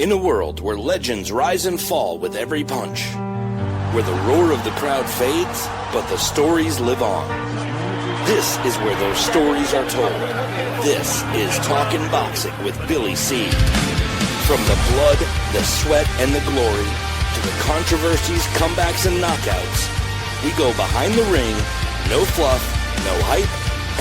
In a world where legends rise and fall with every punch, where the roar of the crowd fades, but the stories live on. This is where those stories are told. This is Talkin' Boxing with Billy C. From the blood, the sweat, and the glory, to the controversies, comebacks, and knockouts, we go behind the ring, no fluff, no hype,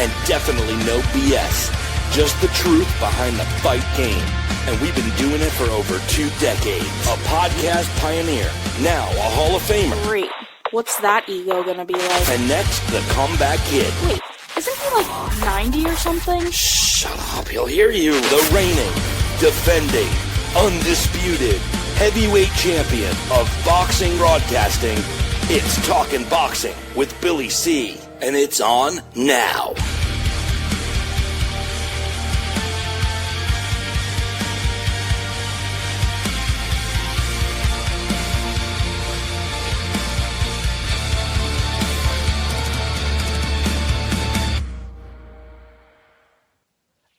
and definitely no BS. Just the truth behind the fight game. And we've been doing it for over 2 decades. A podcast pioneer, now a Hall of Famer. Great. What's that ego gonna be like? And next, the comeback kid. Wait, isn't he like 90 or something? Shut up, he'll hear you. The reigning, defending, undisputed, heavyweight champion of boxing broadcasting. It's Talkin' Boxing with Billy C. And it's on now.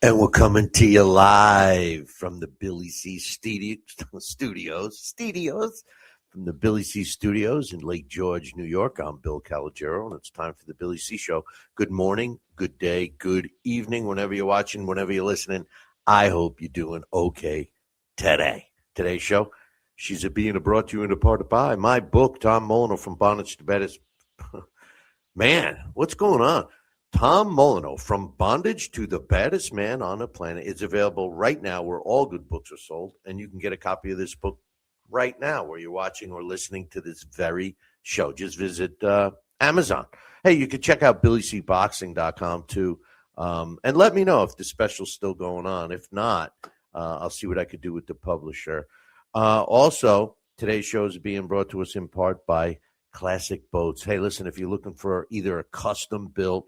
And we're coming to you live from the Billy C. Studios. From the Billy C. Studios in Lake George, New York. I'm Bill Calogero, and it's time for the Billy C. Show. Good morning, good day, good evening, whenever you're watching, whenever you're listening. I hope you're doing okay today. Today's show, She's a Being brought to you in a part by my book, Tom Molyneux, From Bondage to Baddest. Man, what's going on? Tom Molyneux, From Bondage to the Baddest Man on the Planet, is available right now where all good books are sold, and you can get a copy of this book right now where you're watching or listening to this very show. Just visit Amazon. Hey, you can check out BillyCBoxing.com too, and let me know if the special's still going on. If not, I'll see what I could do with the publisher. Also, today's show is being brought to us in part by Classic Boats. Hey, listen, if you're looking for either a custom-built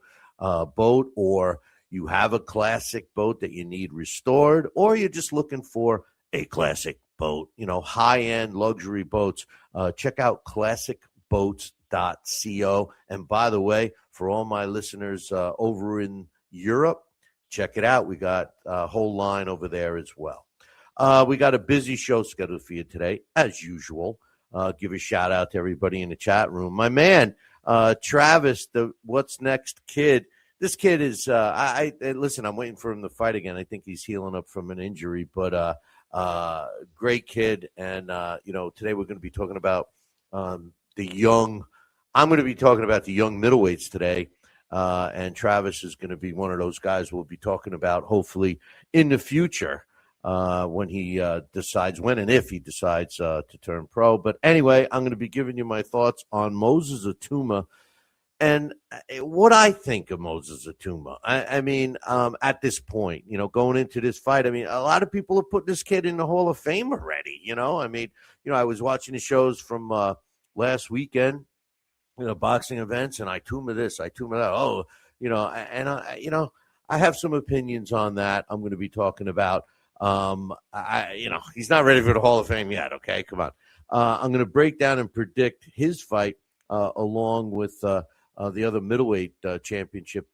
boat, or you have a classic boat that you need restored, or you're just looking for a classic boat, high-end luxury boats, check out classicboats.co. And by the way, for all my listeners over in Europe, check it out. We got a whole line over there as well. We got a busy show scheduled for you today, as usual. Give a shout out to everybody in the chat room. My man, Travis, the What's Next kid. This kid is, listen, I'm waiting for him to fight again. I think he's healing up from an injury, but great kid. And, today we're going to be talking about I'm going to be talking about the young middleweights today. And Travis is going to be one of those guys we'll be talking about hopefully in the future. When he decides when and if he decides to turn pro. But anyway, I'm going to be giving you my thoughts on Moses Itauma and what I think of Moses Itauma. I mean, at this point, going into this fight, I mean, a lot of people are putting this kid in the Hall of Fame already, I mean, I was watching the shows from last weekend, boxing events, and Itauma this, Itauma that. Oh, I have some opinions on that I'm going to be talking about. He's not ready for the Hall of Fame yet. Okay, come on. I'm going to break down and predict his fight along with the other middleweight championship.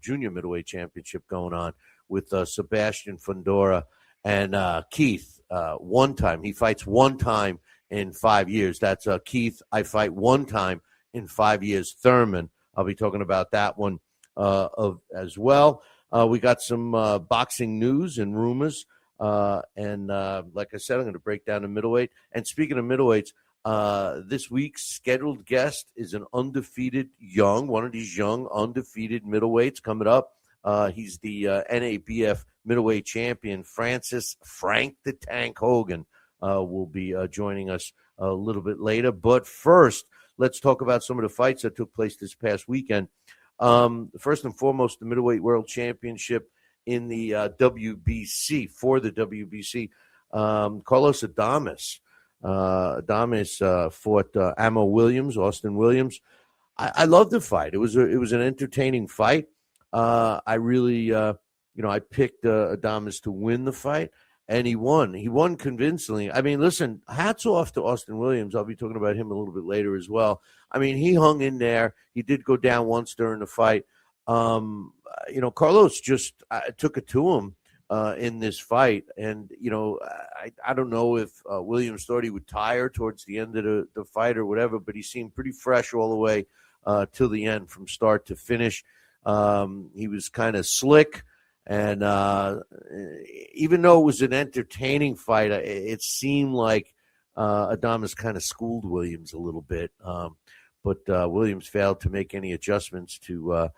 Junior middleweight championship going on with Sebastian Fundora and Keith. One time he fights one time in 5 years. That's Keith. I fight one time in 5 years. Thurman. I'll be talking about that one as well. We got some boxing news and rumors. And like I said, I'm going to break down the middleweight. And speaking of middleweights, this week's scheduled guest is one of these young undefeated middleweights coming up. He's the NABF Middleweight Champion, Frank the Tank Hogan, will be joining us a little bit later. But first, let's talk about some of the fights that took place this past weekend. First and foremost, the Middleweight World Championship in the WBC, for the WBC. Carlos Adames. Adames fought Austin Williams. I loved the fight. It was an entertaining fight. I really, I picked Adames to win the fight, and he won. He won convincingly. I mean, listen, hats off to Austin Williams. I'll be talking about him a little bit later as well. I mean, he hung in there. He did go down once during the fight. Carlos just took it to him in this fight. And, I don't know if Williams thought he would tire towards the end of the fight or whatever, but he seemed pretty fresh all the way till the end from start to finish. He was kind of slick. And even though it was an entertaining fight, it seemed like Adamas kind of schooled Williams a little bit. But Williams failed to make any adjustments to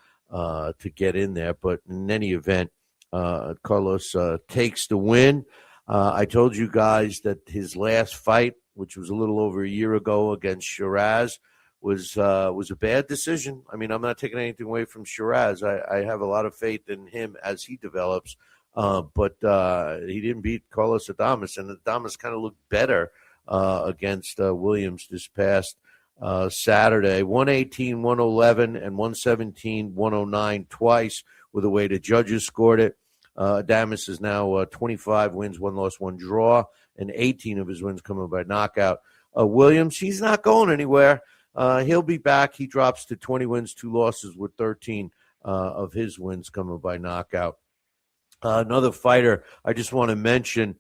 get in there. But in any event, Carlos takes the win. I told you guys that his last fight, which was a little over a year ago against Shiraz, was a bad decision. I mean, I'm not taking anything away from Shiraz. I have a lot of faith in him as he develops. But he didn't beat Carlos Adamas, and Adamas kind of looked better against Williams this past Saturday. 118, 111, and 117, 109 twice with the way the judges scored it. Adamas is now 25 wins, 1 loss, 1 draw, and 18 of his wins coming by knockout. Williams, he's not going anywhere. He'll be back. He drops to 20 wins, 2 losses with 13 of his wins coming by knockout. Another fighter I just want to mention,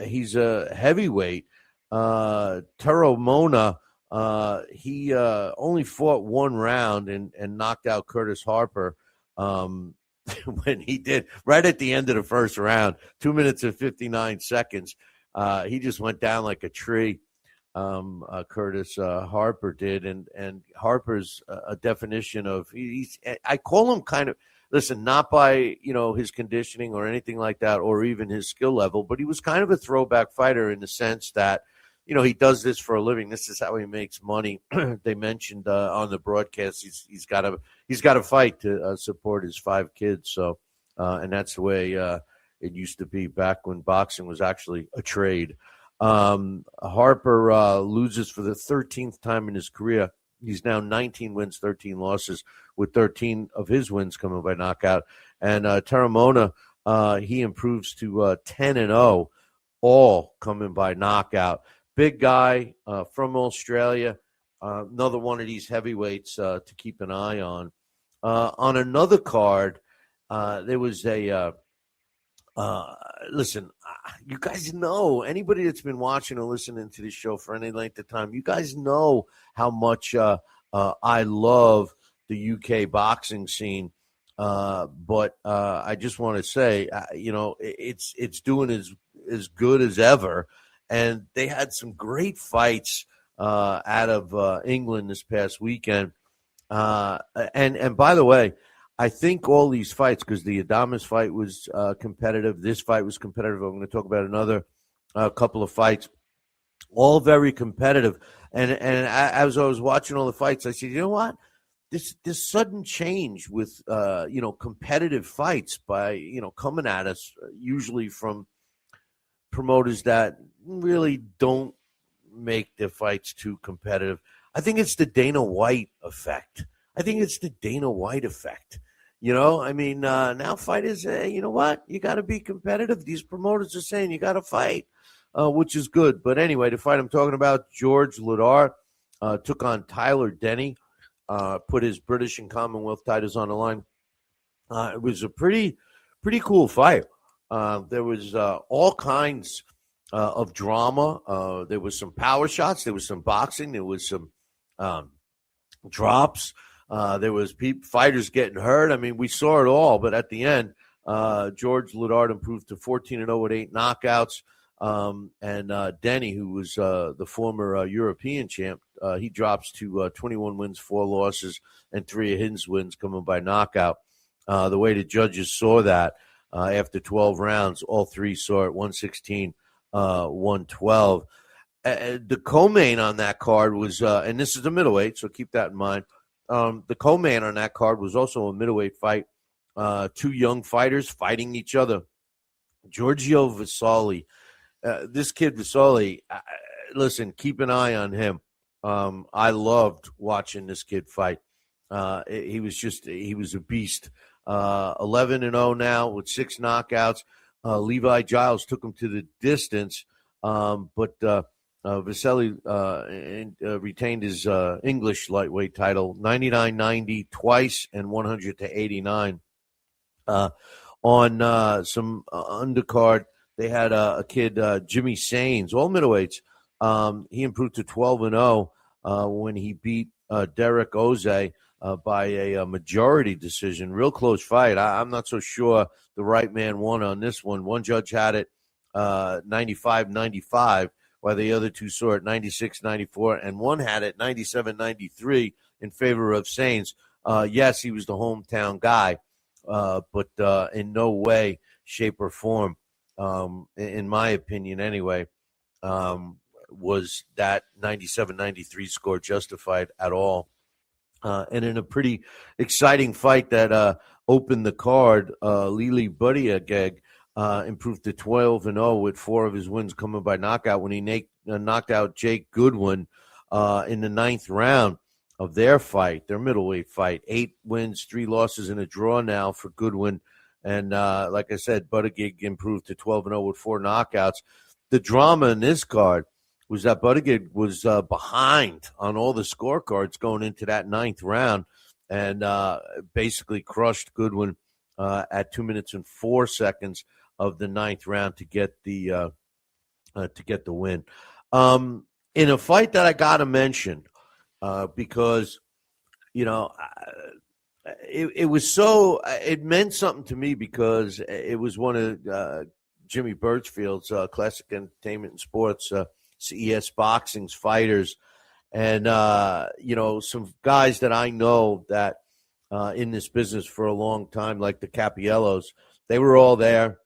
he's a heavyweight. Thurman, he only fought 1 round and knocked out Curtis Harper when he did right at the end of the first round, 2 minutes and 59 seconds. He just went down like a tree. Curtis Harper did, and Harper's a definition of I call him kind of, listen, not by his conditioning or anything like that, or even his skill level, but he was kind of a throwback fighter in the sense that he does this for a living. This is how he makes money. They mentioned on the broadcast he's got to fight to support his 5 kids. So and that's the way it used to be back when boxing was actually a trade. Harper loses for the 13th time in his career. He's now 19 wins, 13 losses, with 13 of his wins coming by knockout. And Thurman, he improves to 10-0, all coming by knockout. Big guy from Australia, another one of these heavyweights to keep an eye on. On another card, there was a listen, you guys know, anybody that's been watching or listening to this show for any length of time, you guys know how much I love the UK boxing scene. But I just want to say, it's doing as good as ever. And they had some great fights out of England this past weekend. And by the way, I think all these fights, because the Adamas fight was competitive, this fight was competitive. I'm going to talk about another couple of fights, all very competitive. And as I was watching all the fights, I said, you know what? This sudden change with competitive fights by coming at us usually from promoters that really don't make their fights too competitive. I think it's the Dana White effect. Now fighters say, you know what? You got to be competitive. These promoters are saying you got to fight, which is good. But anyway, the fight I'm talking about, George Lidar took on Tyler Denny, put his British and Commonwealth titles on the line. It was a pretty cool fight. There was all kinds of drama. There was some power shots. There was some boxing. There was some drops. There was fighters getting hurt. I mean, we saw it all. But at the end, George Lidard improved to 14-0 with 8 knockouts. And Denny, who was the former European champ, he drops to 21 wins, 4 losses, and 3 of his wins coming by knockout. The way the judges saw that, after 12 rounds, all 3 saw it 116, 112. The co-main on that card was, and this is a middleweight, so keep that in mind. The co-main on that card was also a middleweight fight. 2 young fighters fighting each other. Giorgio Vasali. This kid Vasali, listen, keep an eye on him. I loved watching this kid fight. He was a beast. 11-0 now with 6 knockouts. Levi Giles took him to the distance, but Vasily retained his English lightweight title, 99-90 twice and 100-89. On some undercard, they had a kid, Jimmy Sains, all middleweights. He improved to 12-0 when he beat Derek Oze by a majority decision. Real close fight. I'm not so sure the right man won on this one. One judge had it 95-95, while the other two saw it 96-94, and one had it 97-93 in favor of Sains. Yes, he was the hometown guy, but in no way, shape, or form, in my opinion anyway, was that 97-93 score justified at all. And in a pretty exciting fight that opened the card, Lili Buttigieg improved to 12-0 with 4 of his wins coming by knockout when he knocked out Jake Goodwin in the 9th round of their fight, their middleweight fight. 8 wins, 3 losses, and a draw now for Goodwin. And like I said, Buttigieg improved to 12-0 with 4 knockouts. The drama in this card was that Buttigieg was behind on all the scorecards going into that 9th round and basically crushed Goodwin at 2 minutes and 4 seconds of the 9th round to get the win. In a fight that I got to mention, because it meant something to me because it was one of Jimmy Birchfield's Classic Entertainment and Sports CES Boxing's fighters, and some guys that I know that in this business for a long time, like the Capiellos. They were all there.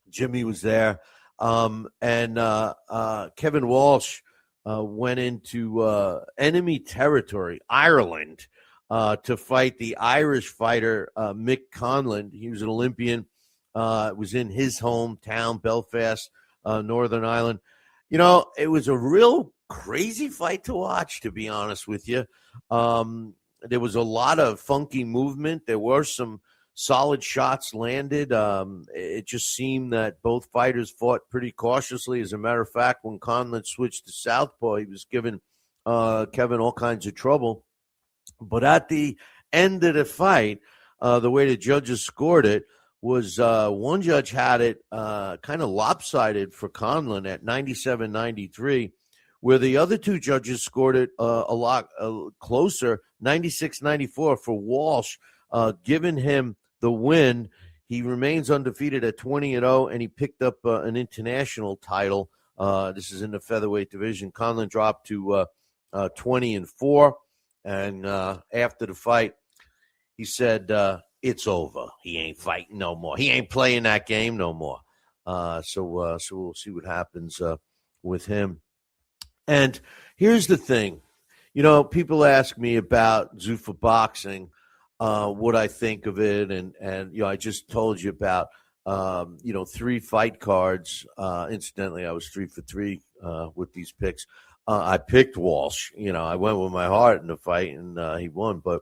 Jimmy was there, and Kevin Walsh went into enemy territory, Ireland, to fight the Irish fighter Mick Conlon. He was an Olympian. It was in his hometown, Belfast, Northern Ireland. It was a real crazy fight to watch, to be honest with you. There was a lot of funky movement. There were some solid shots landed. It just seemed that both fighters fought pretty cautiously. As a matter of fact, when Conlon switched to southpaw, he was giving Kevin all kinds of trouble. But at the end of the fight, the way the judges scored it was one judge had it kind of lopsided for Conlon at 97-93, where the other two judges scored it a lot closer, 96-94 for Walsh, giving him the win. He remains undefeated at 20-0, and he picked up an international title. This is in the featherweight division. Conlon dropped to 20-4, and after the fight, he said, it's over. He ain't fighting no more. He ain't playing that game no more. So we'll see what happens with him. And here's the thing. People ask me about Zuffa Boxing, what I think of it. And I just told you about, 3 fight cards. Incidentally, I was 3 for 3 with these picks. I picked Walsh. I went with my heart in the fight, and he won. But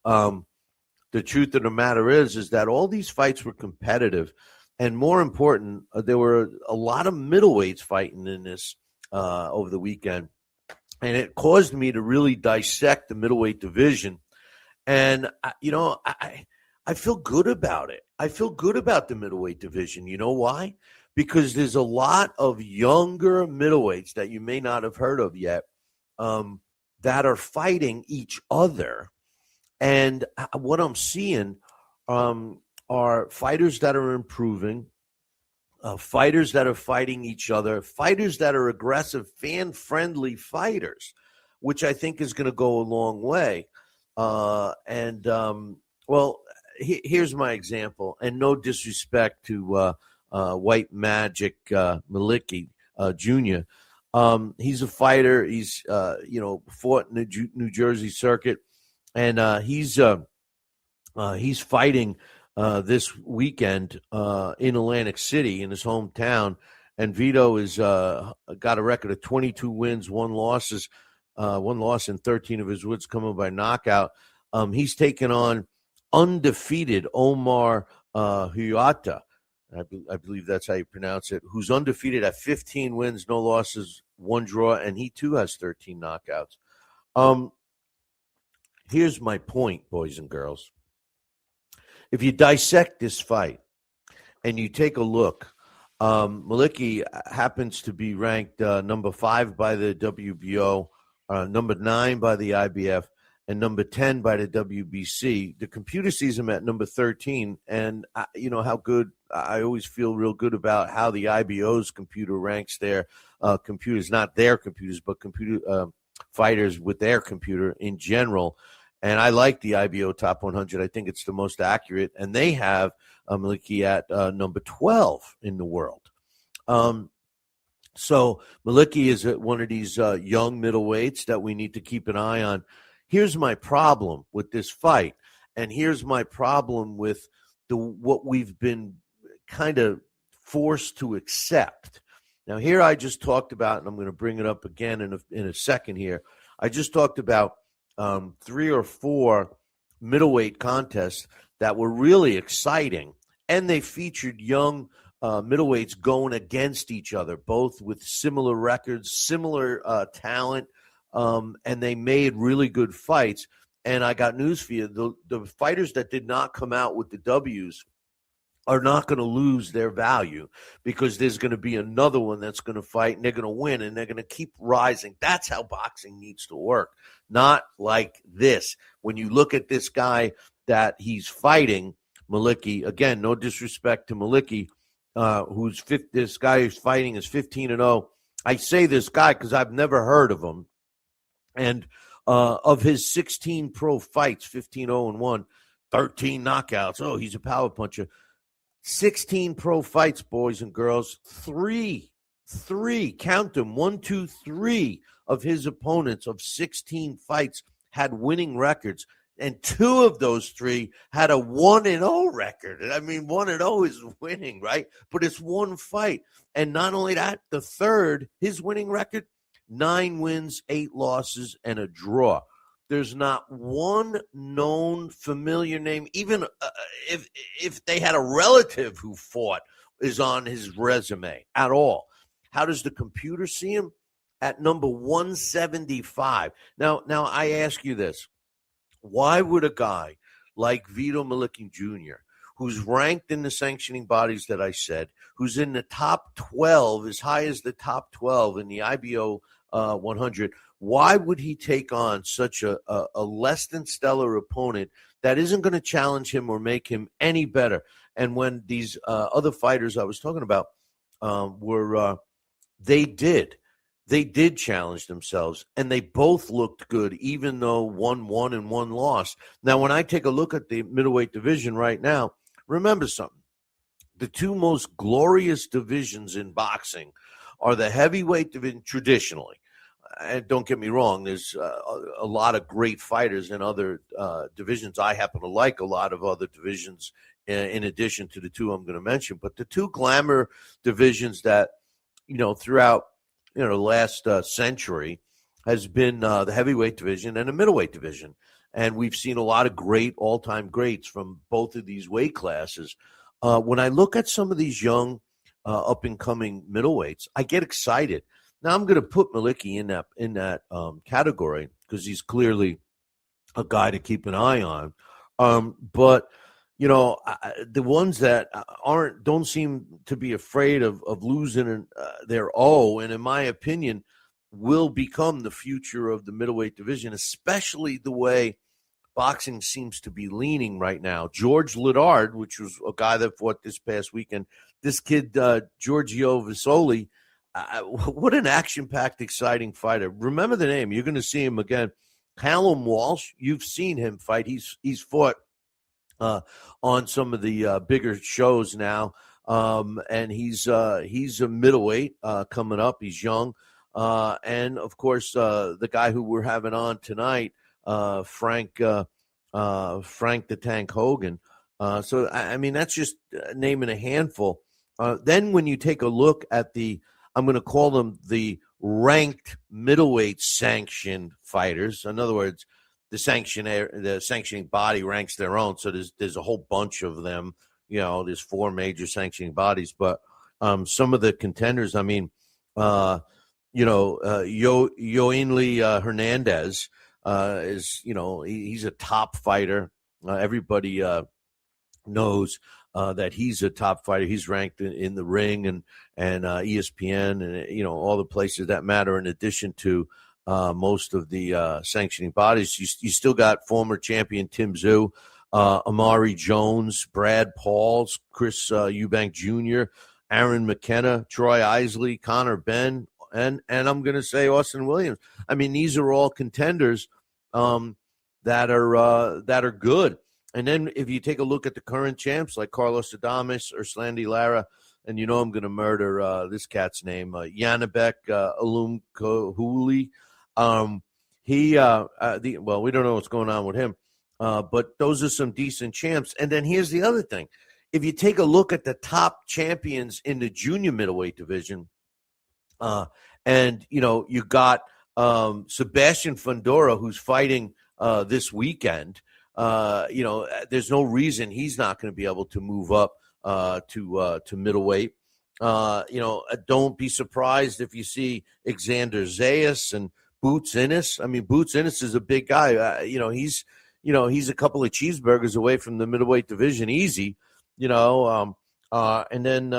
the truth of the matter is that all these fights were competitive. And more important, there were a lot of middleweights fighting in this over the weekend. And it caused me to really dissect the middleweight division. And, I feel good about it. I feel good about the middleweight division. You know why? Because there's a lot of younger middleweights that you may not have heard of yet that are fighting each other. And what I'm seeing are fighters that are improving, fighters that are fighting each other, fighters that are aggressive, fan-friendly fighters, which I think is going to go a long way. Here's my example, and no disrespect to White Magic Maliki Jr. He's a fighter. He's fought in the New Jersey circuit, and he's fighting this weekend in Atlantic City in his hometown. And Vito is got a record of 22 wins, 1 loss, and 13 of his wins coming by knockout. He's taken on undefeated Omar Huyata. I believe that's how you pronounce it, who's undefeated at 15 wins, no losses, 1 draw, and he too has 13 knockouts. Here's my point, boys and girls. If you dissect this fight, and you take a look, Maliki happens to be ranked number 5 by the WBO, number 9 by the IBF, and number 10 by the WBC. The computer sees him at number 13, and you know how good I always feel real good about how the IBO's computer ranks their computers, not their computers, but computer fighters with their computer in general. And I like the IBO Top 100. I think it's the most accurate, and they have Maliki at number 12 in the world. So Maliki is one of these young middleweights that we need to keep an eye on. Here's my problem with this fight, and here's my problem with what we've been kind of forced to accept. Now, here I just talked about, and I'm going to bring it up again in a second here. I just talked about 3 or 4 middleweight contests that were really exciting, and they featured young middleweights going against each other, both with similar records, similar talent, and they made really good fights. And I got news for you. The fighters that did not come out with the W's are not going to lose their value, because there's going to be another one that's going to fight, and they're going to win, and they're going to keep rising. That's how boxing needs to work, not like this. When you look at this guy that he's fighting, Maliki, again, no disrespect to Maliki, this guy who's fighting is 15-0. I say this guy because I've never heard of him. And of his 16 pro fights, 15-0-1, 13 knockouts. Oh, he's a power puncher. 16 pro fights, boys and girls. Three, count them, 1, 2, 3 of his opponents of 16 fights had winning records. And 2 of those 3 had a 1-0 record. I mean, 1-0 is winning, right? But it's one fight. And not only that, the third, his winning record, 9 wins, 8 losses, and a draw. There's not one known familiar name, even if they had a relative who fought, is on his resume at all. How does the computer see him? At number 175. Now I ask you this. Why would a guy like Vito Maliki Jr., who's ranked in the sanctioning bodies that I said, who's in the top 12, as high as the top 12 in the IBO 100, why would he take on such a less than stellar opponent that isn't going to challenge him or make him any better? And when these other fighters I was talking about they did challenge themselves, and they both looked good, even though one won and one lost. Now, when I take a look at the middleweight division right now, remember something. The 2 most glorious divisions in boxing are the heavyweight division traditionally. And don't get me wrong, there's a lot of great fighters in other divisions. I happen to like a lot of other divisions in addition to the 2 I'm going to mention. But the 2 glamour divisions that, throughout, the last century has been the heavyweight division and the middleweight division. And we've seen a lot of great all-time greats from both of these weight classes. When I look at some of these young up-and-coming middleweights, I get excited. Now, I'm going to put Maliki in that category because he's clearly a guy to keep an eye on. But the ones that don't seem to be afraid of losing their O, and in my opinion, will become the future of the middleweight division, especially the way boxing seems to be leaning right now. George Liddard, which was a guy that fought this past weekend, this kid, Giorgio Vasoli, what an action-packed, exciting fighter. Remember the name. You're going to see him again. Callum Walsh, you've seen him fight. He's fought on some of the bigger shows now, and he's a middleweight coming up. He's young. And, of course, the guy who we're having on tonight, Frank the Tank Hogan. So, I mean, that's just naming a handful. Then when you take a look at I'm going to call them the ranked middleweight sanctioned fighters. In other words, the sanctioning body ranks their own. So there's a whole bunch of them. There's 4 major sanctioning bodies. But some of the contenders, I mean, Yoinli Hernandez is, he's a top fighter. Everybody knows that he's a top fighter. He's ranked in the Ring and ESPN and all the places that matter. In addition to most of the sanctioning bodies, you still got former champion Tim Tszyu, Amari Jones, Brad Pauls, Chris Eubank Jr., Aaron McKenna, Troy Isley, Connor Benn, and I'm going to say Austin Williams. I mean, these are all contenders that are good. And then if you take a look at the current champs like Carlos Adames or Slandy Lara, and I'm going to murder this cat's name, Yanibek Alumkohuli. We don't know what's going on with him, but those are some decent champs. And then here's the other thing. If you take a look at the top champions in the junior middleweight division, and you got Sebastian Fundora, who's fighting this weekend. There's no reason he's not going to be able to move up to middleweight. Don't be surprised if you see Xander Zayas and Boots Ennis. I mean, Boots Ennis is a big guy. He's a couple of cheeseburgers away from the middleweight division, easy. And then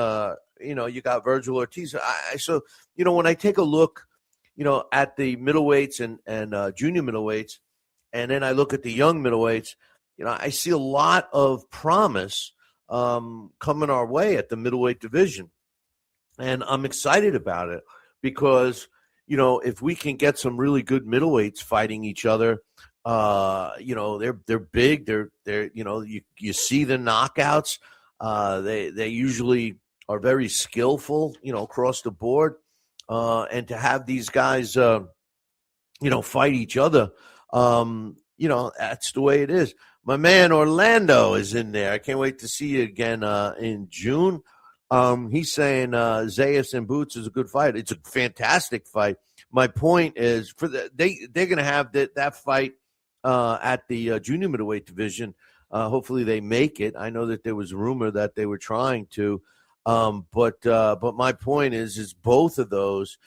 you got Virgil Ortiz. So when I take a look, at the middleweights and junior middleweights, and then I look at the young middleweights, I see a lot of promise coming our way at the middleweight division. And I'm excited about it because, if we can get some really good middleweights fighting each other, they're big. They're you see the knockouts. They usually are very skillful, across the board. And to have these guys, fight each other, that's the way it is. My man Orlando is in there. I can't wait to see you again in June. He's saying Zayas and Boots is a good fight. It's a fantastic fight. My point is they're going to have that fight at the junior middleweight division. Hopefully they make it. I know that there was a rumor that they were trying to. But my point is both of those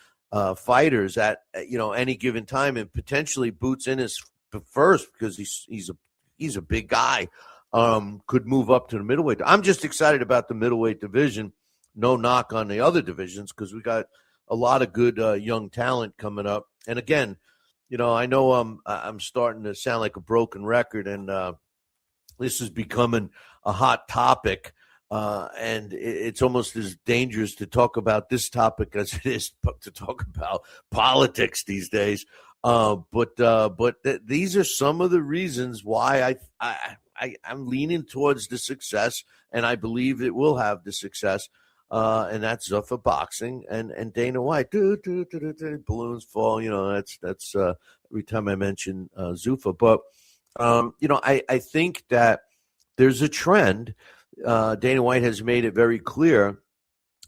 fighters at any given time, and potentially Boots in his first because he's a big guy, could move up to the middleweight. I'm just excited about the middleweight division. No knock on the other divisions because we got a lot of good young talent coming up. And again, I know I'm starting to sound like a broken record, and this is becoming a hot topic. And it's almost as dangerous to talk about this topic as it is to talk about politics these days. But these are some of the reasons why I'm leaning towards the success, and I believe it will have the success. And that's Zuffa Boxing and Dana White. Balloons fall. That's every time I mention Zuffa. But I think that there's a trend. Dana White has made it very clear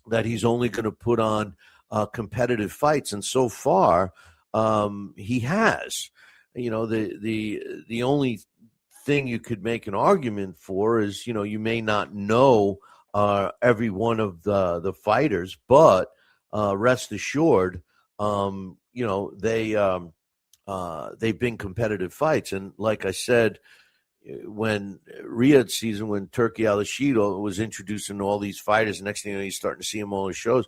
that he's only going to put on competitive fights, and so far he has. The only thing you could make an argument for is you may not know every one of the fighters, but rest assured, they've been competitive fights, and like I said. When Riyadh season, when Turki Al-Ashido was introducing all these fighters, the next thing you're starting to see them all his shows.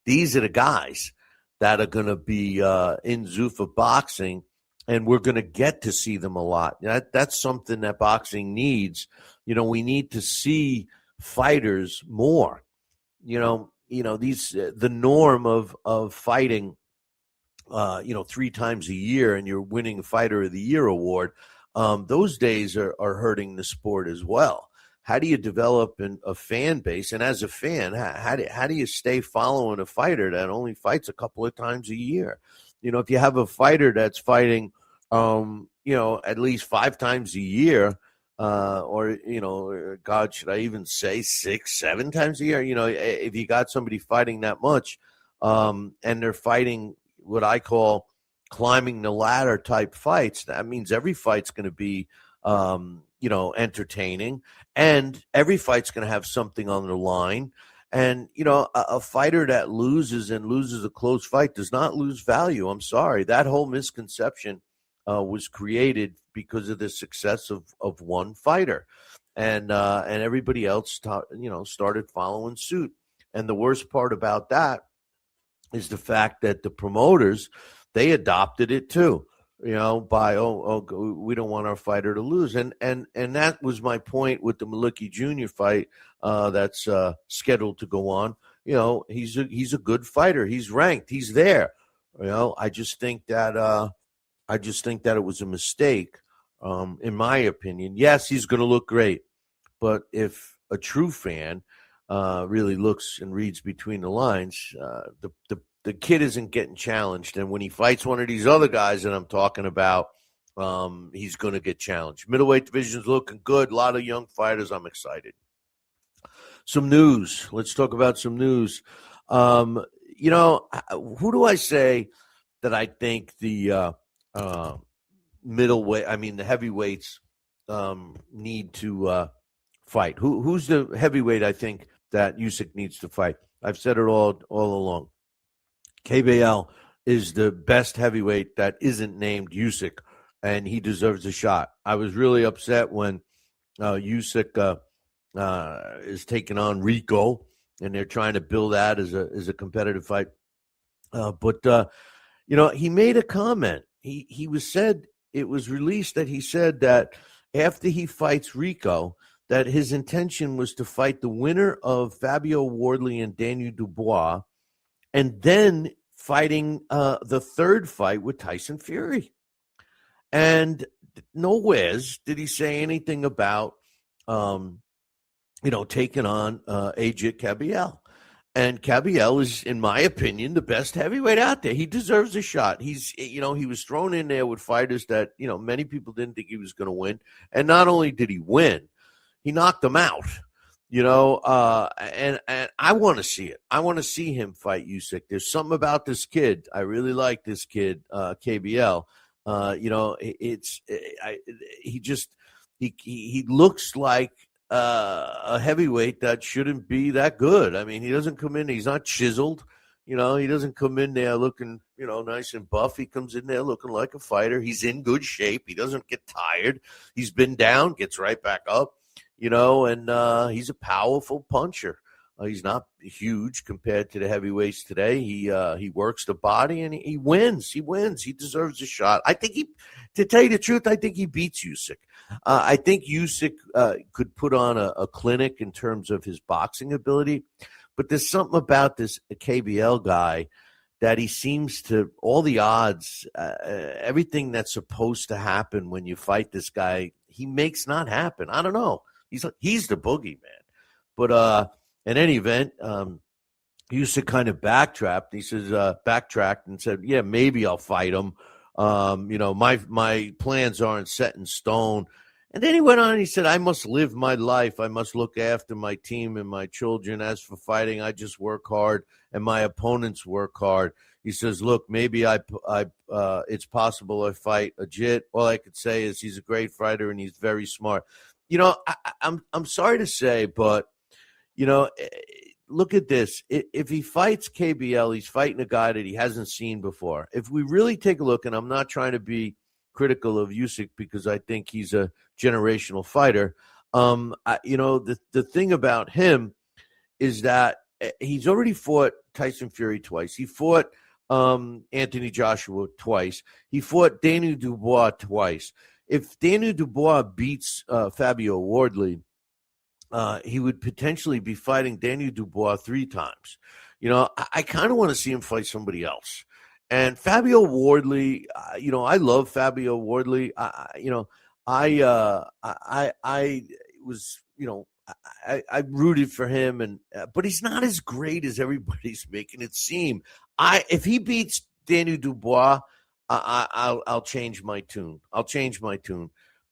These are the guys that are going to be in Zuffa Boxing, and we're going to get to see them a lot. That's something that boxing needs. We need to see fighters more. The norm of fighting, 3 times a year, and you're winning Fighter of the Year award. Those days are hurting the sport as well. How do you develop a fan base? And as a fan, how do you stay following a fighter that only fights a couple of times a year? If you have a fighter that's fighting, at least 5 times a year, or God, should I even say 6, 7 times a year? If you got somebody fighting that much, and they're fighting what I call climbing the ladder type fights, that means every fight's going to be, entertaining, and every fight's going to have something on the line. And, a fighter that loses a close fight does not lose value. I'm sorry. That whole misconception was created because of the success of one fighter. and everybody else started following suit. And the worst part about that is the fact that the promoters, they adopted it too. By we don't want our fighter to lose, and that was my point with the Malicki Jr. fight that's scheduled to go on. He's a good fighter. He's ranked. He's there. I just think that it was a mistake, in my opinion. Yes, he's going to look great, but if a true fan really looks and reads between the lines, the kid isn't getting challenged. And when he fights one of these other guys that I'm talking about, he's going to get challenged. Middleweight division's looking good. A lot of young fighters. I'm excited. Some news. Let's talk about some news. Who do I say that I think the the heavyweights need to fight? Who's the heavyweight I think that Usyk needs to fight? I've said it all along. KBL is the best heavyweight that isn't named Usyk, and he deserves a shot. I was really upset when Usyk is taking on Rico, and they're trying to build that as a competitive fight. But he made a comment. It was released that he said that after he fights Rico, that his intention was to fight the winner of Fabio Wardley and Daniel Dubois, and then fighting the third fight with Tyson Fury. And nowhere did he say anything about, taking on Ajit Kabiel. And Kabiel is, in my opinion, the best heavyweight out there. He deserves a shot. He was thrown in there with fighters that, many people didn't think he was going to win. And not only did he win, he knocked them out. And I want to see it. I want to see him fight Usyk. There's something about this kid. I really like this kid, KBL. He looks like a heavyweight that shouldn't be that good. I mean, he doesn't come in. He's not chiseled. He doesn't come in there looking, nice and buff. He comes in there looking like a fighter. He's in good shape. He doesn't get tired. He's been down, gets right back up. And he's a powerful puncher. He's not huge compared to the heavyweights today. He works the body and he wins. He wins. He deserves a shot. I think to tell you the truth, I think he beats Usyk. I think Usyk could put on a clinic in terms of his boxing ability, but there's something about this KBL guy that he seems to, all the odds, everything that's supposed to happen when you fight this guy, he makes not happen. I don't know. He's the boogeyman. But in any event, Usyk kind of backtracked. He says backtracked and said, "Yeah, maybe I'll fight him. My plans aren't set in stone." And then he went on and he said, "I must live my life. I must look after my team and my children. As for fighting, I just work hard, and my opponents work hard." He says, "Look, maybe it's possible I fight Ajit. All I could say is he's a great fighter and he's very smart." I'm sorry to say, but look at this. If he fights KBL, he's fighting a guy that he hasn't seen before. If we really take a look, and I'm not trying to be critical of Usyk because I think he's a generational fighter. The thing about him is that he's already fought Tyson Fury twice. He fought Anthony Joshua twice. He fought Daniel Dubois twice. If Daniel Dubois beats Fabio Wardley, he would potentially be fighting Daniel Dubois 3 times. I kind of want to see him fight somebody else. And Fabio Wardley, I love Fabio Wardley. I rooted for him, but he's not as great as everybody's making it seem. If he beats Daniel Dubois, I'll change my tune.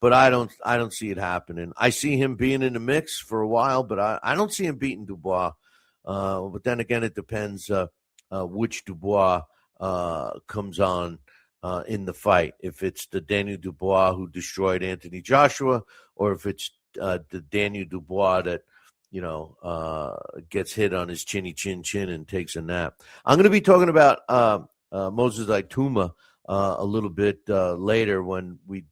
But I don't see it happening. I see him being in the mix for a while, but I don't see him beating Dubois. But then again, it depends which Dubois comes on in the fight. If it's the Daniel Dubois who destroyed Anthony Joshua, or if it's the Daniel Dubois that gets hit on his chinny chin and takes a nap. I'm going to be talking about Moses Itauma a little bit later when we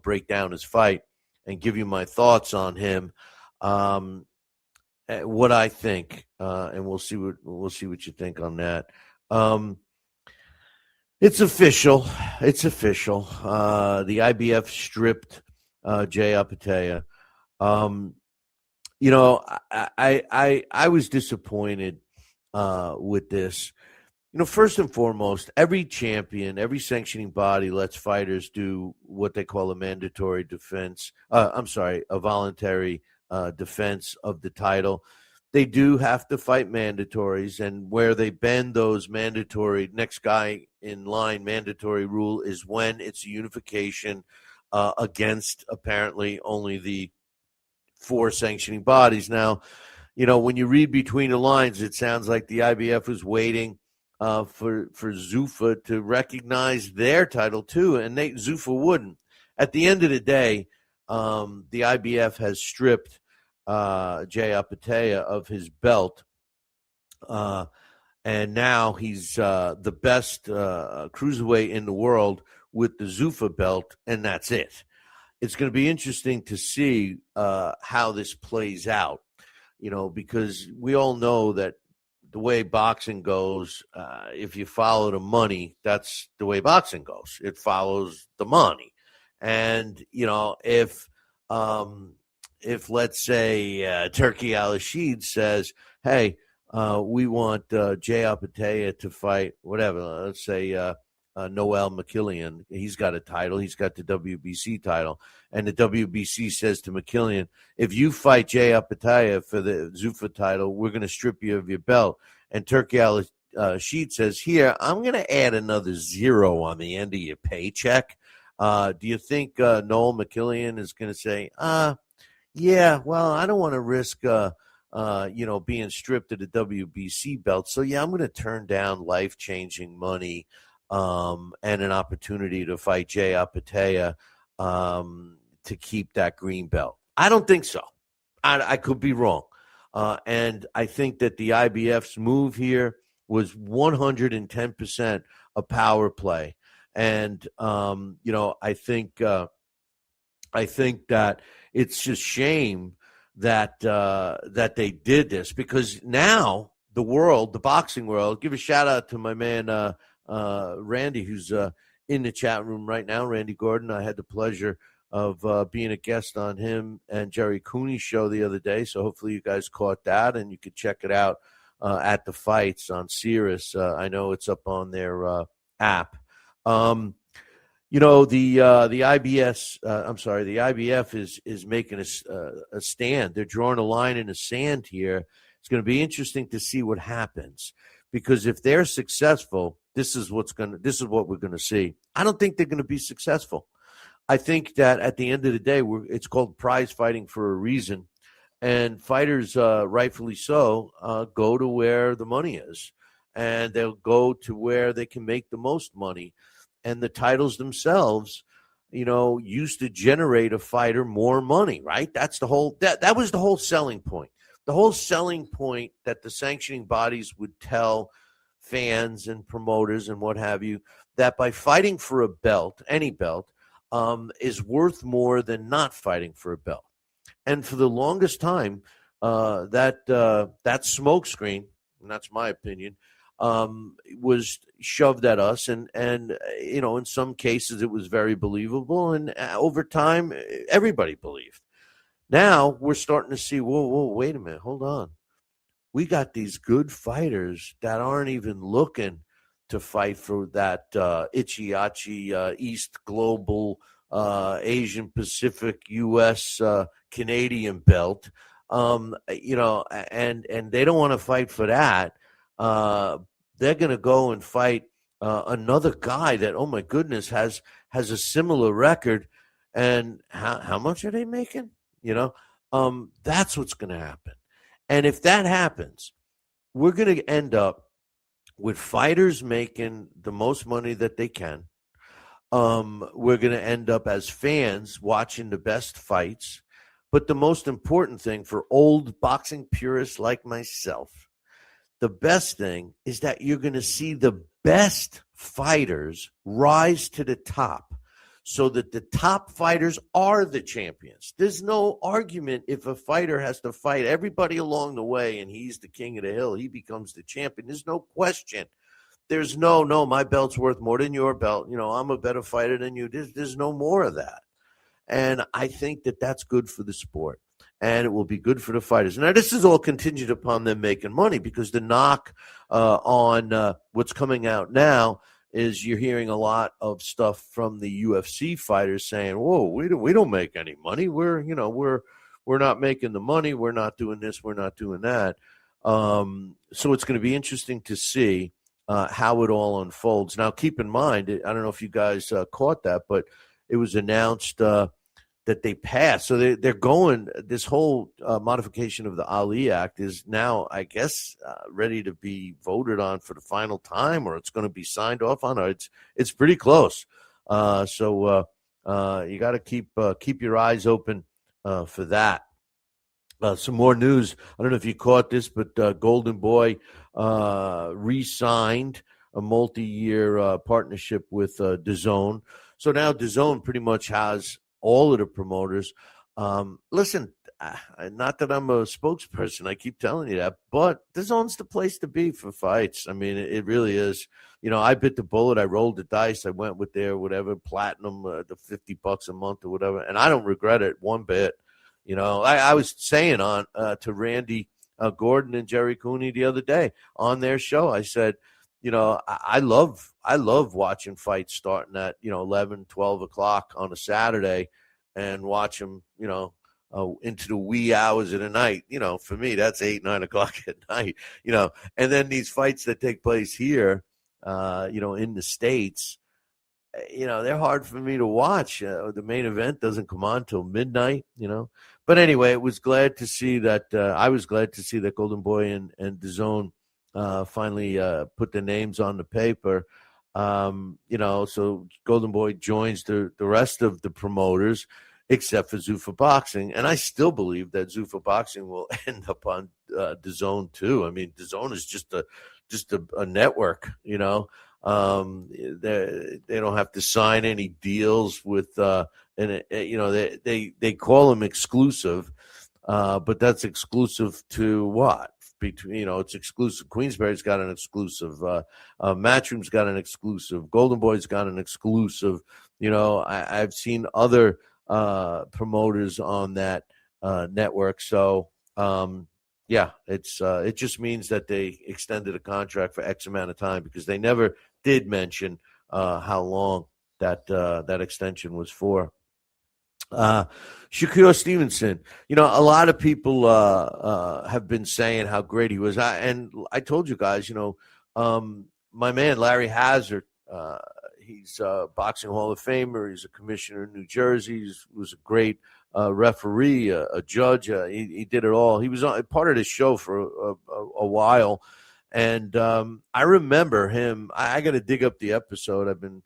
break down his fight. and give you my thoughts on him, what I think, and we'll see what you think on that. It's official. It's official. The IBF stripped Jay Apatea. I was disappointed with this. First and foremost, every champion, every sanctioning body lets fighters do what they call a mandatory defense. A voluntary defense of the title. They do have to fight mandatories, and where they bend those mandatory, next guy in line mandatory rule is when it's a unification against apparently only the 4 sanctioning bodies. Now, when you read between the lines, it sounds like the IBF was waiting for Zuffa to recognize their title too, and Zuffa wouldn't. At the end of the day, the IBF has stripped Jay Apatea of his belt, and now he's the best cruiserweight in the world with the Zuffa belt, and that's it. It's going to be interesting to see how this plays out, because we all know that the way boxing goes, if you follow the money, that's the way boxing goes. It follows the money. And, if let's say Turkey Al-Rashid says, hey, we want Jay Apatea to fight whatever, let's say Noel McKillian. He's got a title. He's got the WBC title. And the WBC says to McKillian, if you fight Jay Apatea for the Zuffa title, we're going to strip you of your belt. And Turkey Al-Rashid says, here, I'm going to add another 0 on the end of your paycheck. Do you think Noel McKillian is going to say, yeah, well, I don't want to risk, being stripped of the WBC belt. So, yeah, I'm going to turn down life-changing money and an opportunity to fight Jay Apatea to keep that green belt. I don't think so. I could be wrong. And I think that the IBF's move here was 110% a power play. And, I think that it's just shame that they did this, because now the boxing world, give a shout out to my man, Randy, who's in the chat room right now, Randy Gordon. I had the pleasure of being a guest on him and Jerry Cooney's show the other day. So hopefully you guys caught that, and you could check it out at the fights on Sirius. I know it's up on their app. The IBF is making a stand. They're drawing a line in the sand here. It's going to be interesting to see what happens, because if they're successful, this is what we're going to see. I don't think they're going to be successful. I think that at the end of the day, it's called prize fighting for a reason, and fighters, rightfully so, go to where the money is, and they'll go to where they can make the most money. And the titles themselves, used to generate a fighter more money, right? That's the whole that was the whole selling point. The whole selling point that the sanctioning bodies would tell fans and promoters and what have you, that by fighting for a belt, any belt, is worth more than not fighting for a belt. And for the longest time, that smokescreen, and that's my opinion, was shoved at us, and in some cases it was very believable, and over time everybody believed. Now we're starting to see, whoa, wait a minute, hold on. We got these good fighters that aren't even looking to fight for that Ichiachi East Global Asian Pacific U.S. Canadian belt, and they don't want to fight for that. They're going to go and fight another guy that, oh my goodness, has a similar record. And how much are they making? That's what's going to happen. And if that happens, we're going to end up with fighters making the most money that they can. We're going to end up as fans watching the best fights. But the most important thing for old boxing purists like myself, the best thing is that you're going to see the best fighters rise to the top. so that the top fighters are the champions. There's no argument if a fighter has to fight everybody along the way and he's the king of the hill, he becomes the champion. There's no question. There's no, my belt's worth more than your belt. I'm a better fighter than you. There's no more of that. And I think that that's good for the sport. And it will be good for the fighters. Now, this is all contingent upon them making money, because the knock on what's coming out now is you're hearing a lot of stuff from the UFC fighters saying, "Whoa, we don't make any money. We're not making the money. We're not doing this. We're not doing that." So it's going to be interesting to see how it all unfolds. Now, keep in mind, I don't know if you guys caught that, but it was announced that they passed. So they're going, this whole modification of the Ali Act is now, I guess, ready to be voted on for the final time, or it's going to be signed off on. It's pretty close. So you got to keep your eyes open for that. Some more news. I don't know if you caught this, but Golden Boy re-signed a multi-year partnership with DAZN. So now DAZN pretty much has all of the promoters. Listen, not that I'm a spokesperson, I keep telling you that, but DAZN's the place to be for fights. I mean, it really is. I bit the bullet, I rolled the dice, I went with their whatever platinum, the $50 a month or whatever, and I don't regret it one bit. I was saying on to Randy Gordon and Jerry Cooney the other day on their show, I said, I love watching fights starting at 11, 12 o'clock on a Saturday, and watch them into the wee hours of the night. For me, that's 8, 9 o'clock at night. And then these fights that take place here, in the States, they're hard for me to watch. The main event doesn't come on till midnight. But anyway, I was glad to see that Golden Boy and DAZN finally put their names on the paper. So Golden Boy joins the rest of the promoters, except for Zuffa Boxing. And I still believe that Zuffa Boxing will end up on DAZN too. I mean, DAZN is just a network, They don't have to sign any deals with, they call them exclusive, but that's exclusive to what? It's exclusive. Queensberry's got an exclusive. Matchroom's got an exclusive. Golden Boy's got an exclusive. I've seen other promoters on that network. So, it just means that they extended a contract for X amount of time, because they never did mention how long that extension was for. Shakur Stevenson, a lot of people have been saying how great he was. I told you guys, my man Larry Hazard, he's a boxing Hall of Famer. He's a commissioner in New Jersey. He was a great referee, a judge. He did it all. He was part of this show for a while. And I remember him. I got to dig up the episode. I've been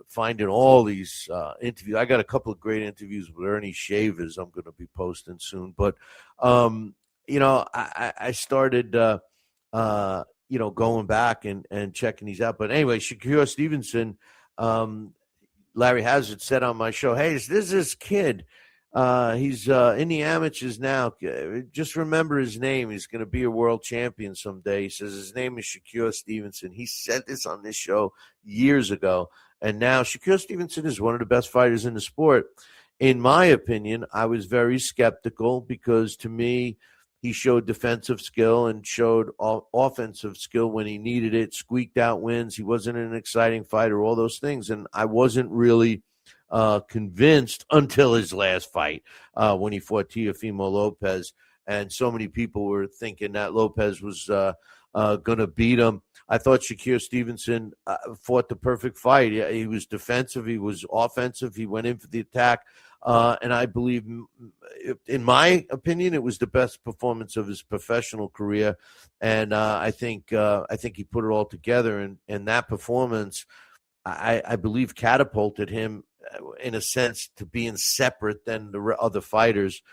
finding all these interviews. I got a couple of great interviews with Ernie Shavers I'm going to be posting soon. But, I started, going back and checking these out. But anyway, Shakur Stevenson, Larry Hazard said on my show, "Hey, this is this kid. He's in the amateurs now. Just remember his name. He's going to be a world champion someday." He says his name is Shakur Stevenson. He said this on this show years ago. And now Shakur Stevenson is one of the best fighters in the sport. In my opinion, I was very skeptical, because to me, he showed defensive skill and showed offensive skill when he needed it, squeaked out wins. He wasn't an exciting fighter, all those things. And I wasn't really convinced until his last fight when he fought Teofimo Lopez. And so many people were thinking that Lopez was going to beat him. I thought Shakur Stevenson fought the perfect fight. He was defensive. He was offensive. He went in for the attack. And I believe, in my opinion, it was the best performance of his professional career. And I think he put it all together. And that performance, I believe, catapulted him, in a sense, to being separate than the other fighters.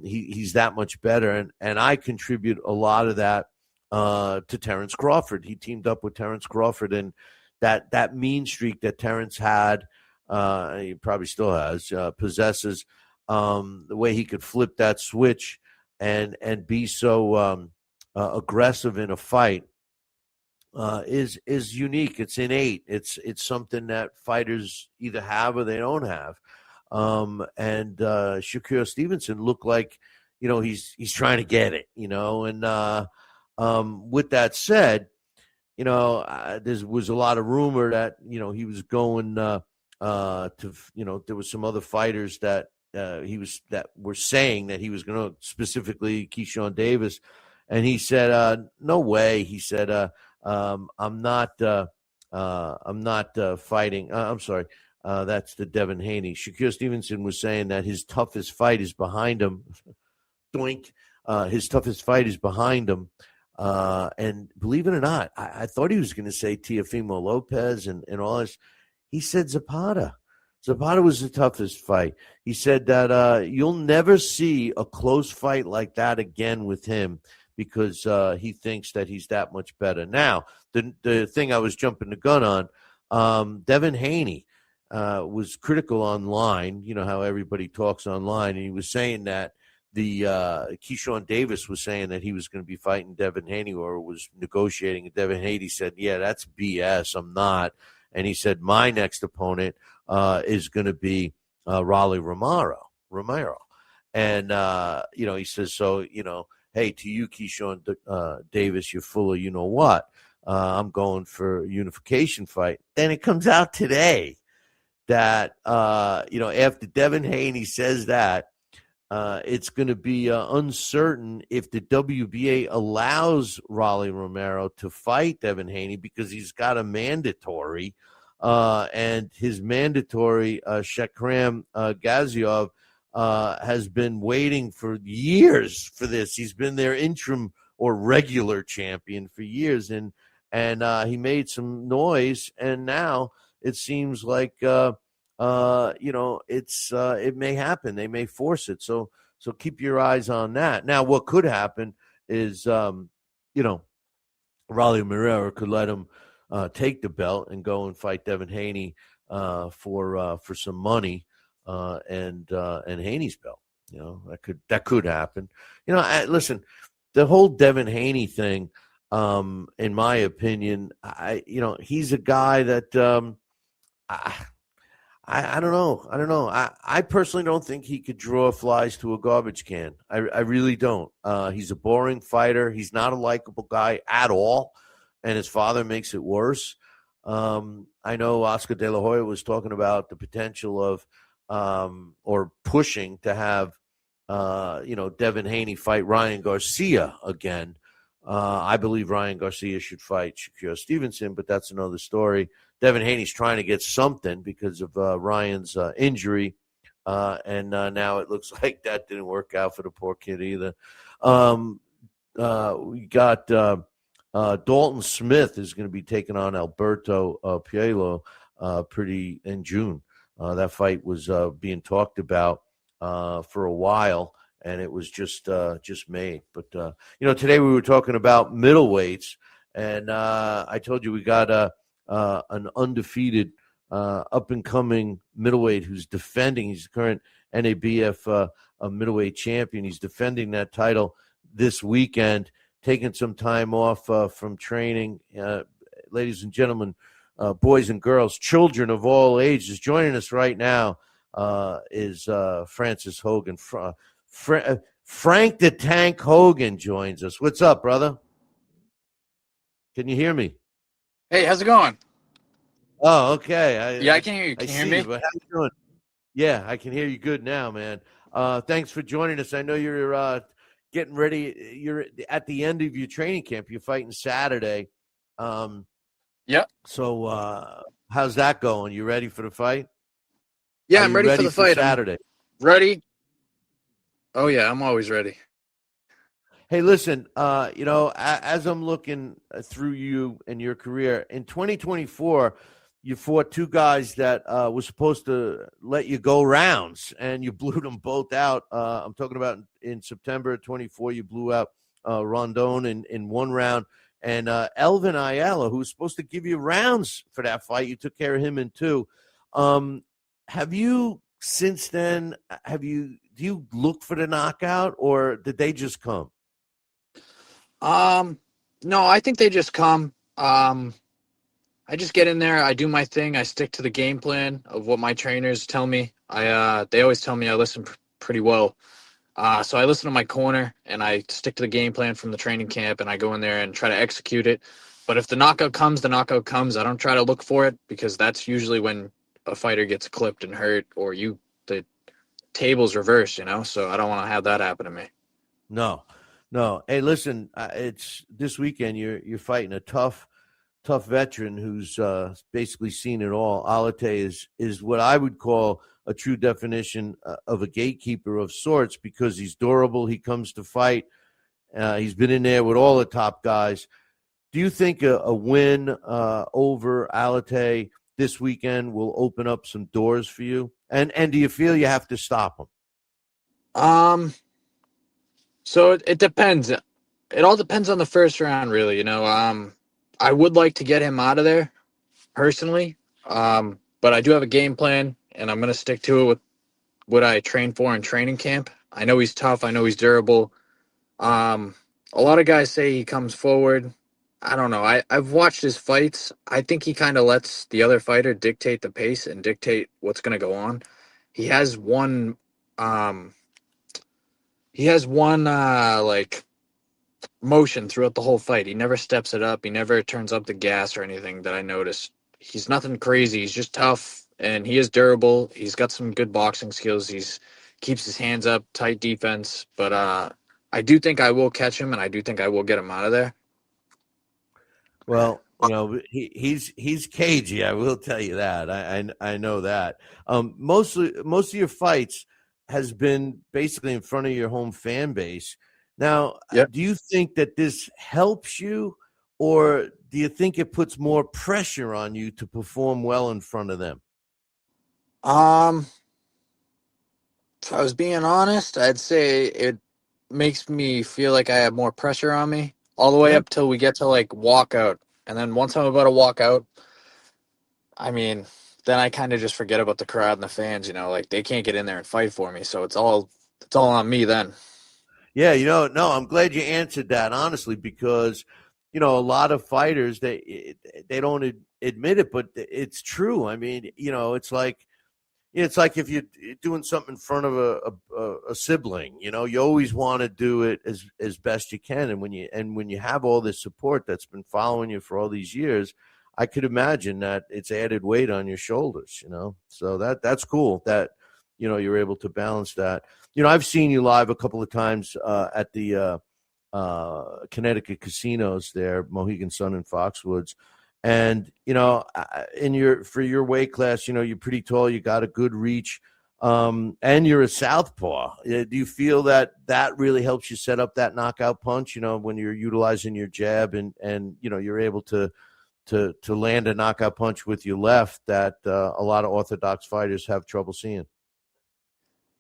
He's that much better. And I contribute a lot of that to Terrence Crawford. He teamed up with Terrence Crawford, and that mean streak that Terrence had he probably still has, possesses, the way he could flip that switch and be so aggressive in a fight is unique. It's innate. It's something that fighters either have or they don't have. And Shakur Stevenson looked like, he's trying to get it, and with that said, there was a lot of rumor that, he was going to, there was some other fighters that that were saying that he was going to, specifically Keyshawn Davis. And he said, no way. He said, I'm not fighting. I'm sorry. That's the Devin Haney. Shakur Stevenson was saying that his toughest fight is behind him. Doink. His toughest fight is behind him. And believe it or not, I thought he was going to say Teofimo Lopez and all this. He said Zapata. Zapata was the toughest fight. He said that you'll never see a close fight like that again with him because he thinks that he's that much better. Now, the thing I was jumping the gun on, Devin Haney was critical online. You know how everybody talks online, and he was saying that Keyshawn Davis was saying that he was going to be fighting Devin Haney or was negotiating. And Devin Haney said, yeah, that's BS. I'm not. And he said, my next opponent is going to be Raleigh Romero. And, he says, so, hey, to you, Keyshawn Davis, you're full of what. I'm going for a unification fight. Then it comes out today that, after Devin Haney says that, it's going to be uncertain if the WBA allows Raleigh Romero to fight Devin Haney because he's got a mandatory, and his mandatory, Shakram Gaziov, has been waiting for years for this. He's been their interim or regular champion for years, and he made some noise, and now it seems like it may happen. They may force it. So keep your eyes on that. Now, what could happen is, Raleigh Romero could let him take the belt and go and fight Devin Haney for some money and Haney's belt. That could happen. Listen, the whole Devin Haney thing, in my opinion, he's a guy that I don't know. I personally don't think he could draw flies to a garbage can. I really don't. He's a boring fighter. He's not a likable guy at all, and his father makes it worse. I know Oscar De La Hoya was talking about the potential of or pushing to have Devin Haney fight Ryan Garcia again. I believe Ryan Garcia should fight Shakur Stevenson, but that's another story. Devin Haney's trying to get something because of Ryan's injury, and now it looks like that didn't work out for the poor kid either. We got Dalton Smith is going to be taking on Alberto Pielo in June. That fight was being talked about for a while, and it was just made. But today we were talking about middleweights, and I told you we got an undefeated up-and-coming middleweight who's defending. He's the current NABF middleweight champion. He's defending that title this weekend, taking some time off from training. Ladies and gentlemen, boys and girls, children of all ages, joining us right now is Francis Hogan. Frank the Tank Hogan joins us. What's up, brother? Can you hear me? Hey, how's it going? Oh, okay. I can hear you. Can you hear me? But how you doing? Yeah, I can hear you good now, man. Thanks for joining us. I know you're getting ready. You're at the end of your training camp. You're fighting Saturday. Yep. So how's that going? You ready for the fight? Yeah, I'm ready for the fight. Saturday. Ready? Oh, yeah, I'm always ready. Hey, listen, as I'm looking through you and your career, in 2024, you fought two guys that were supposed to let you go rounds, and you blew them both out. I'm talking about in September of 24, you blew out Rondon in one round, and Elvin Ayala, who was supposed to give you rounds for that fight, you took care of him in two. have you since then? Do you look for the knockout, or did they just come? No, I think they just come. I just get in there, I do my thing, I stick to the game plan of what my trainers tell me. They always tell me I listen pretty well. So I listen to my corner and I stick to the game plan from the training camp and I go in there and try to execute it. But if the knockout comes, the knockout comes. I don't try to look for it because that's usually when a fighter gets clipped and hurt or the tables reverse, so I don't want to have that happen to me. No. Hey, listen, it's this weekend. You're fighting a tough veteran who's basically seen it all. Alate is what I would call a true definition of a gatekeeper of sorts because he's durable. He comes to fight. He's been in there with all the top guys. Do you think a win over Alate this weekend will open up some doors for you? And do you feel you have to stop him? So it depends. It all depends on the first round, really. I would like to get him out of there personally, but I do have a game plan, and I'm going to stick to it with what I train for in training camp. I know he's tough. I know he's durable. A lot of guys say he comes forward. I don't know. I've watched his fights. I think he kind of lets the other fighter dictate the pace and dictate what's going to go on. He has one like motion throughout the whole fight. He never steps it up. He never turns up the gas or anything that I noticed. He's nothing crazy. He's just tough and he is durable. He's got some good boxing skills. He's keeps his hands up, tight defense. But I do think I will catch him and I do think I will get him out of there. Well, he's cagey. I will tell you that. I know that. Most of your fights has been basically in front of your home fan base. Now, Yep. Do you think that this helps you, or do you think it puts more pressure on you to perform well in front of them? If I was being honest, I'd say it makes me feel like I have more pressure on me all the way Yeah. up till we get to like walkout. And then once I'm about to walk out, I mean, then I kind of just forget about the crowd and the fans, like they can't get in there and fight for me. So it's all on me then. Yeah, no, I'm glad you answered that honestly because, a lot of fighters they don't admit it, but it's true. I mean, it's like if you're doing something in front of a sibling, you always want to do it as best you can, and when you have all this support that's been following you for all these years, I could imagine that it's added weight on your shoulders. So that's cool that you're able to balance that. I've seen you live a couple of times at the Connecticut casinos there, Mohegan Sun and Foxwoods. And, for your weight class, you're pretty tall, you got a good reach, and you're a southpaw. Do you feel that really helps you set up that knockout punch, when you're utilizing your jab and you're able to land a knockout punch with your left that a lot of orthodox fighters have trouble seeing?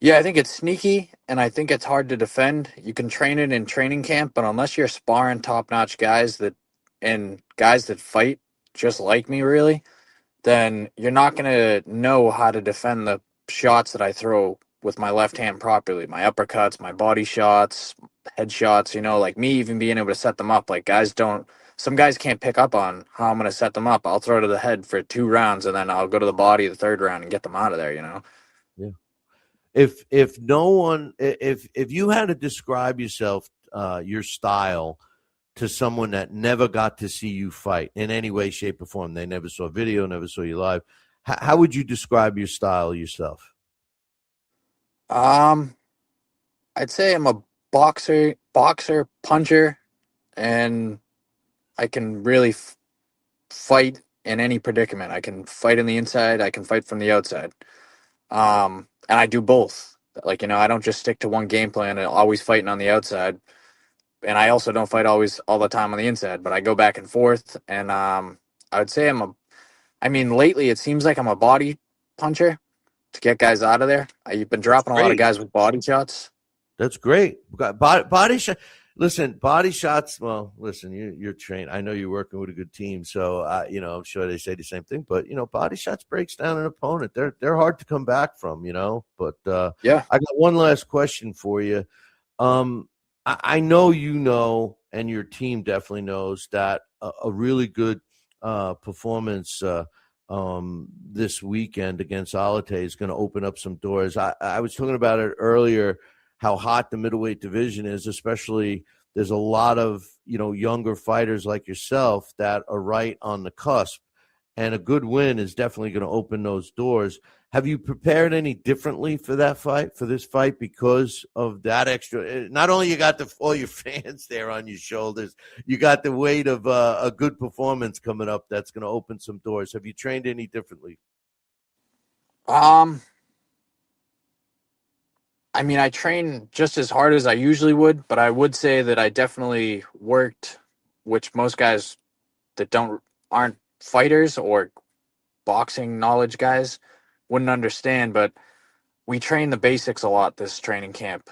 Yeah, I think it's sneaky and I think it's hard to defend. You can train it in training camp, but unless you're sparring top-notch guys that fight just like me really, then you're not going to know how to defend the shots that I throw with my left hand properly. My uppercuts, my body shots, head shots, like me even being able to set them up. Like some guys can't pick up on how I'm going to set them up. I'll throw to the head for 2 rounds and then I'll go to the body the third round and get them out of there, Yeah. If you had to describe yourself, your style to someone that never got to see you fight in any way, shape, or form, they never saw video, never saw you live, how would you describe your style yourself? I'd say I'm a boxer, puncher, and I can really fight in any predicament. I can fight on the inside. I can fight from the outside. And I do both. Like, I don't just stick to one game plan and always fighting on the outside. And I also don't fight always all the time on the inside, but I go back and forth. And I would say lately it seems like I'm a body puncher to get guys out of there. You've been dropping a lot of guys with body shots. That's great. Body shot. Listen, body shots. Well, listen, you're trained. I know you're working with a good team, so I'm sure they say the same thing. But body shots breaks down an opponent. They're hard to come back from. But Yeah. I got one last question for you. I know and your team definitely knows that a really good performance this weekend against Alate is going to open up some doors. I was talking about it earlier, how hot the middleweight division is, especially there's a lot of younger fighters like yourself that are right on the cusp, and a good win is definitely going to open those doors. Have you prepared any differently for this fight, because of that extra? Not only you got all your fans there on your shoulders, you got the weight of a good performance coming up that's going to open some doors. Have you trained any differently? I mean, I train just as hard as I usually would, but I would say that I definitely worked, which most guys that aren't fighters or boxing knowledge guys wouldn't understand, but we train the basics a lot this training camp.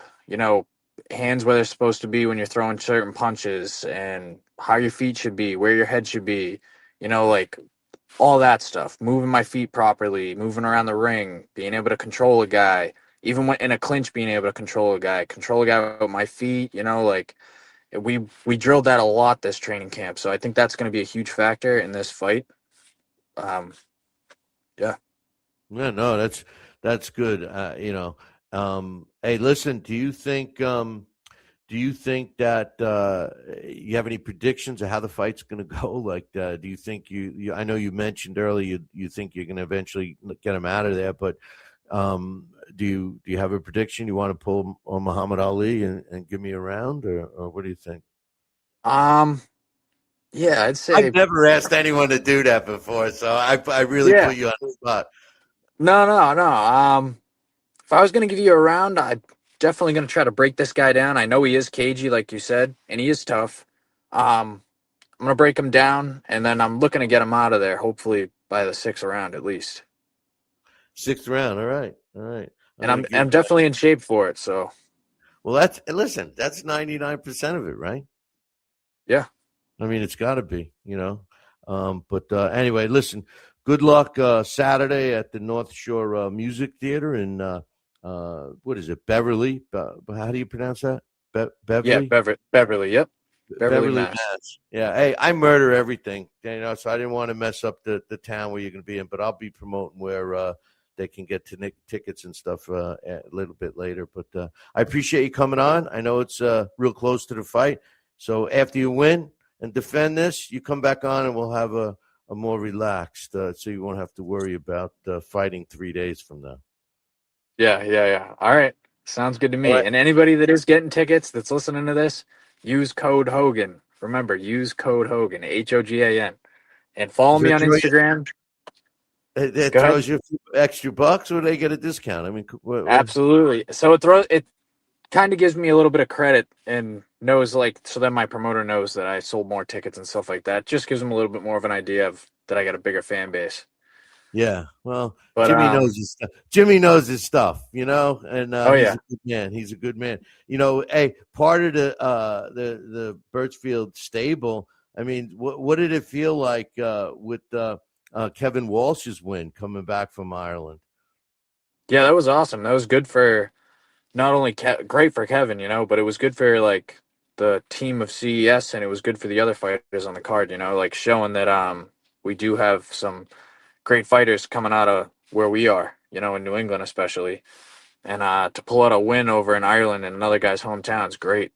Hands where they're supposed to be when you're throwing certain punches, and how your feet should be, where your head should be, like all that stuff. Moving my feet properly, moving around the ring, being able to control a guy, even when in a clinch, being able to control a guy with my feet, like we drilled that a lot this training camp. So I think that's going to be a huge factor in this fight. Yeah. Yeah, no, that's good. Hey, listen, do you think that you have any predictions of how the fight's going to go? Like, do you think you I know you mentioned earlier you think you're going to eventually get him out of there, but do you have a prediction? You want to pull on Muhammad Ali and give me a round, or what do you think? Yeah, I'd say I've never asked anyone to do that before, so I really put you on the spot. No. If I was going to give you a round, I'm definitely going to try to break this guy down. I know he is cagey, like you said, and he is tough. I'm going to break him down, and then I'm looking to get him out of there, hopefully by the 6th round at least. 6th round, all right. And I'm definitely in shape for it. So, well, that's 99% of it, right? Yeah. I mean, it's got to be, But anyway, listen. Good luck Saturday at the North Shore Music Theater in what is it, Beverly? How do you pronounce that? Beverly? Yeah, Beverly. Yep. Beverly, Mass. Yeah. Hey, I murder everything, so I didn't want to mess up the town where you're going to be in, but I'll be promoting where they can get tickets and stuff a little bit later. But I appreciate you coming on. I know it's real close to the fight. So after you win and defend this, you come back on and we'll have a more relaxed, so you won't have to worry about fighting 3 days from now. Yeah. All right. Sounds good to me. Right. And anybody that is getting tickets that's listening to this, use code Hogan. Remember, use code Hogan, HOGAN. And follow me on Instagram. It throws you a few extra bucks, or they get a discount? I mean, absolutely. So it kind of gives me a little bit of credit, and knows, so then my promoter knows that I sold more tickets and stuff like that. Just gives them a little bit more of an idea of that I got a bigger fan base. Yeah, well, but, Jimmy knows his stuff. Jimmy knows his stuff, and he's a good man. He's a good man. Hey, part of the Birchfield stable. I mean, what did it feel like with Kevin Walsh's win coming back from Ireland? Yeah, that was awesome. That was good for not only great for Kevin, but it was good for the team of CES, and it was good for the other fighters on the card. Showing that we do have some great fighters coming out of where we are, in New England especially, and to pull out a win over in Ireland in another guy's hometown is great.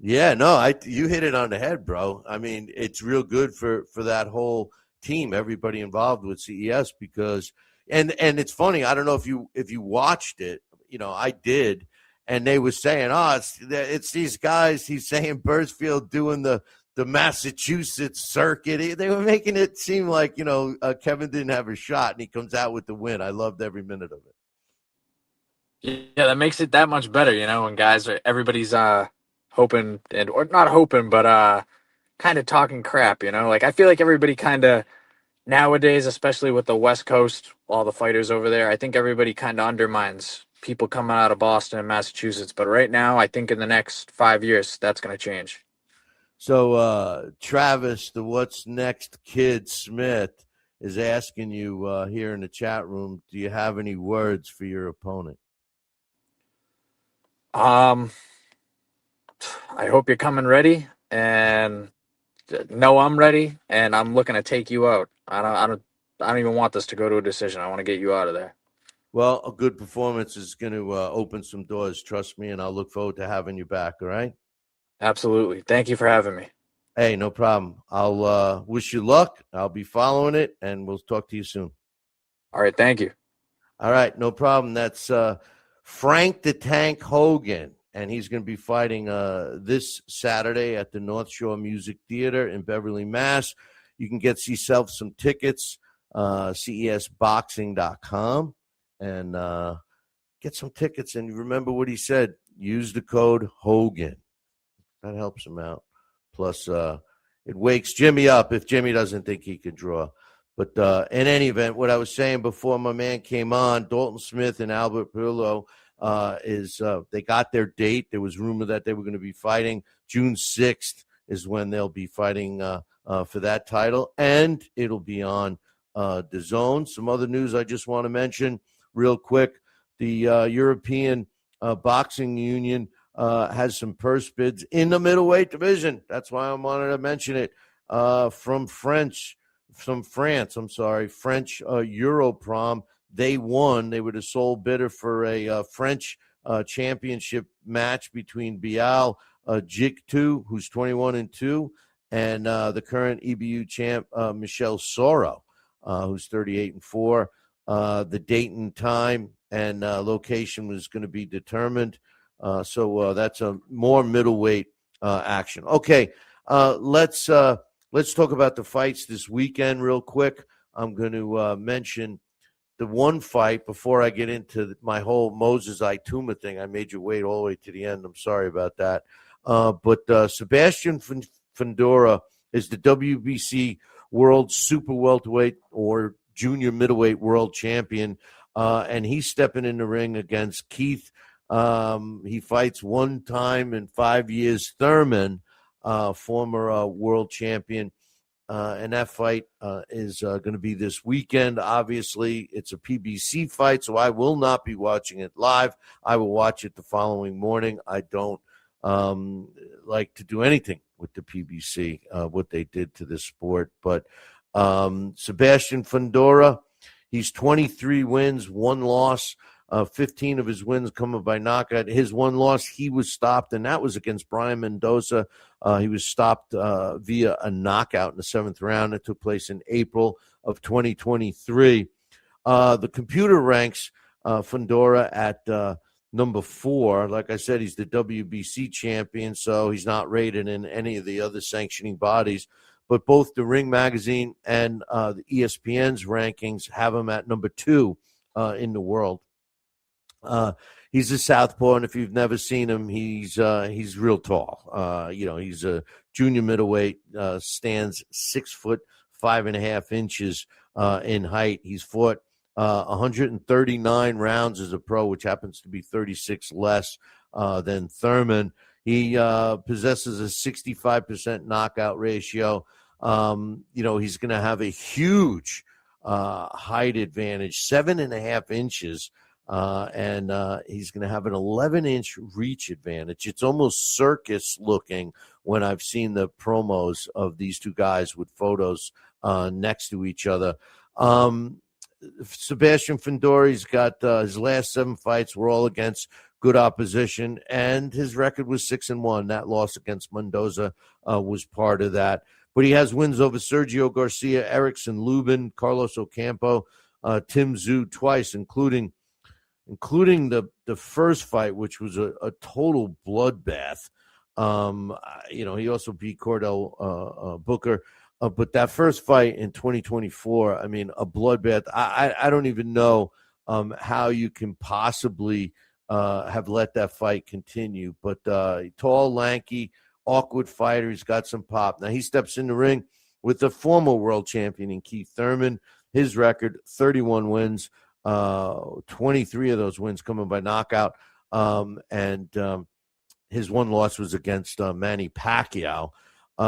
Yeah, no, you hit it on the head, bro. I mean, it's real good for that whole team, everybody involved with CES, because and it's funny. I don't know if you watched it. I did, and they were saying, it's these guys. He's saying Birchfield doing the Massachusetts circuit. They were making it seem like Kevin didn't have a shot, and he comes out with the win. I loved every minute of it. Yeah, that makes it that much better. When everybody's hoping or not hoping, but kind of talking crap. I feel like everybody kind of nowadays, especially with the West Coast, all the fighters over there, I think everybody kind of undermines people coming out of Boston and Massachusetts. But right now, I think in the next 5 years, that's going to change. So, Travis, the What's Next Kid Smith, is asking you here in the chat room, do you have any words for your opponent? I hope you're coming ready, and no, I'm ready, and I'm looking to take you out. I don't even want this to go to a decision. I want to get you out of there. Well, a good performance is going to open some doors, trust me, and I'll look forward to having you back, all right? Absolutely. Thank you for having me. Hey, no problem. I'll wish you luck. I'll be following it, and we'll talk to you soon. All right, thank you. All right, no problem. That's Frank the Tank Hogan, and he's going to be fighting this Saturday at the North Shore Music Theater in Beverly, Mass. You can get yourself some tickets, cesboxing.com, and get some tickets. And remember what he said, use the code Hogan. That helps him out. Plus, it wakes Jimmy up if Jimmy doesn't think he could draw. But in any event, what I was saying before my man came on, Dalton Smith and Albert Perillo, they got their date. There was rumor that they were going to be fighting. June 6th is when they'll be fighting for that title, and it'll be on DAZN. Some other news I just want to mention real quick. The European Boxing Union has some purse bids in the middleweight division. That's why I wanted to mention it. From France, French Europrom. They won. They were the sole bidder for a French championship match between Bial Jiktu, who's 21-2, and the current EBU champ Michel Soro, who's 38-4. The date and time and location was going to be determined. So that's a more middleweight action. Okay, let's talk about the fights this weekend real quick. I'm going to mention the one fight before I get into my whole Moses Itauma thing. I made you wait all the way to the end. I'm sorry about that. But Sebastian Fundora is the WBC World Super Welterweight or Junior Middleweight World Champion, and he's stepping in the ring against Keith. He fights one time in 5 years, Thurman, former world champion. And that fight is going to be this weekend. Obviously, it's a PBC fight, so I will not be watching it live. I will watch it the following morning. I don't like to do anything with the PBC, what they did to this sport. But Sebastian Fundora, he's 23 wins, 1 loss. 15 of his wins coming by knockout. His 1 loss, he was stopped, and that was against Brian Mendoza. He was stopped via a knockout in the 7th round. It took place in April of 2023. The computer ranks Fundora at number 4. Like I said, he's the WBC champion, so he's not rated in any of the other sanctioning bodies. But both the Ring Magazine and the ESPN's rankings have him at number 2 in the world. He's a southpaw, and if you've never seen him, he's real tall. He's a junior middleweight, stands 6 foot 5.5 inches in height. He's fought 139 rounds as a pro, which happens to be 36 less than Thurman. He possesses a 65% knockout ratio. He's going to have a huge height advantage, 7.5 inches. And he's going to have an 11-inch reach advantage. It's almost circus looking when I've seen the promos of these two guys with photos next to each other. Sebastian Fundori's got his last 7 fights were all against good opposition, and his record was 6-1. That loss against Mendoza was part of that. But he has wins over Sergio Garcia, Erickson Lubin, Carlos Ocampo, Tim Zhu twice, including the first fight, which was a total bloodbath. He also beat Cordell Booker. But that first fight in 2024, I mean, a bloodbath. I don't even know how you can possibly have let that fight continue. But tall, lanky, awkward fighter. He's got some pop. Now he steps in the ring with the former world champion in Keith Thurman. His record, 31 wins. 23 of those wins coming by knockout. His one loss was against Manny Pacquiao.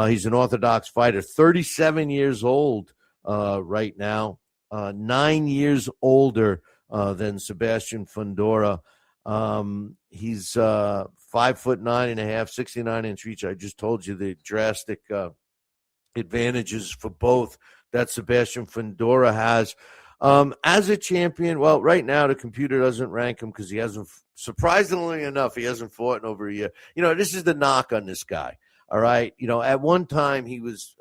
He's an orthodox fighter, 37 years old right now, 9 years older than Sebastian Fundora. He's 5'9.5", 69-inch reach. I just told you the drastic advantages for both that Sebastian Fundora has. As a champion, well, right now the computer doesn't rank him because he hasn't, surprisingly enough, he hasn't fought in over a year. This is the knock on this guy. All right. At one time he was,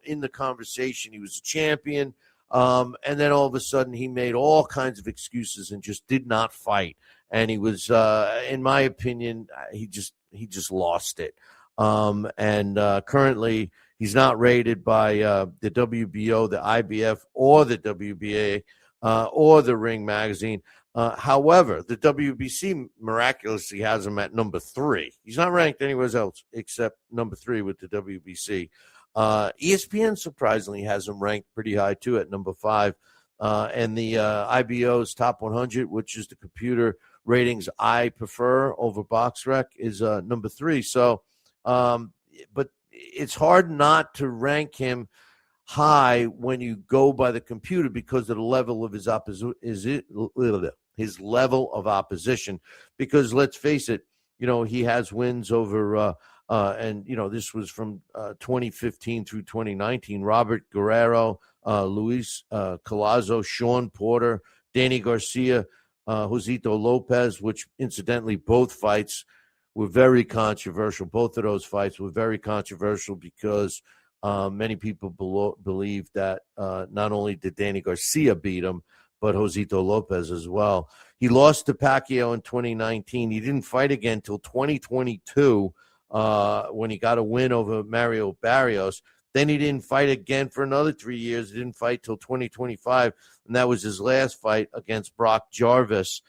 in the conversation, he was a champion. And then all of a sudden he made all kinds of excuses and just did not fight. And he was, in my opinion, he just lost it. Currently he's not rated by the WBO, the IBF, or the WBA, or the Ring Magazine. However, the WBC miraculously has him at number 3. He's not ranked anywhere else except number 3 with the WBC. ESPN surprisingly has him ranked pretty high too at number 5. And the IBO's top 100, which is the computer ratings I prefer over BoxRec, is number 3. So, but it's hard not to rank him high when you go by the computer because of the level of his his level of opposition. Because let's face it, he has wins over and this was from 2015 through 2019. Robert Guerrero, Luis Collazo, Sean Porter, Danny Garcia, Josito Lopez, which incidentally both fights were very controversial. Both of those fights were very controversial because many people believe that not only did Danny Garcia beat him, but Josito Lopez as well. He lost to Pacquiao in 2019. He didn't fight again until 2022 when he got a win over Mario Barrios. Then he didn't fight again for another 3 years. He didn't fight till 2025, and that was his last fight against Brock Jarvis.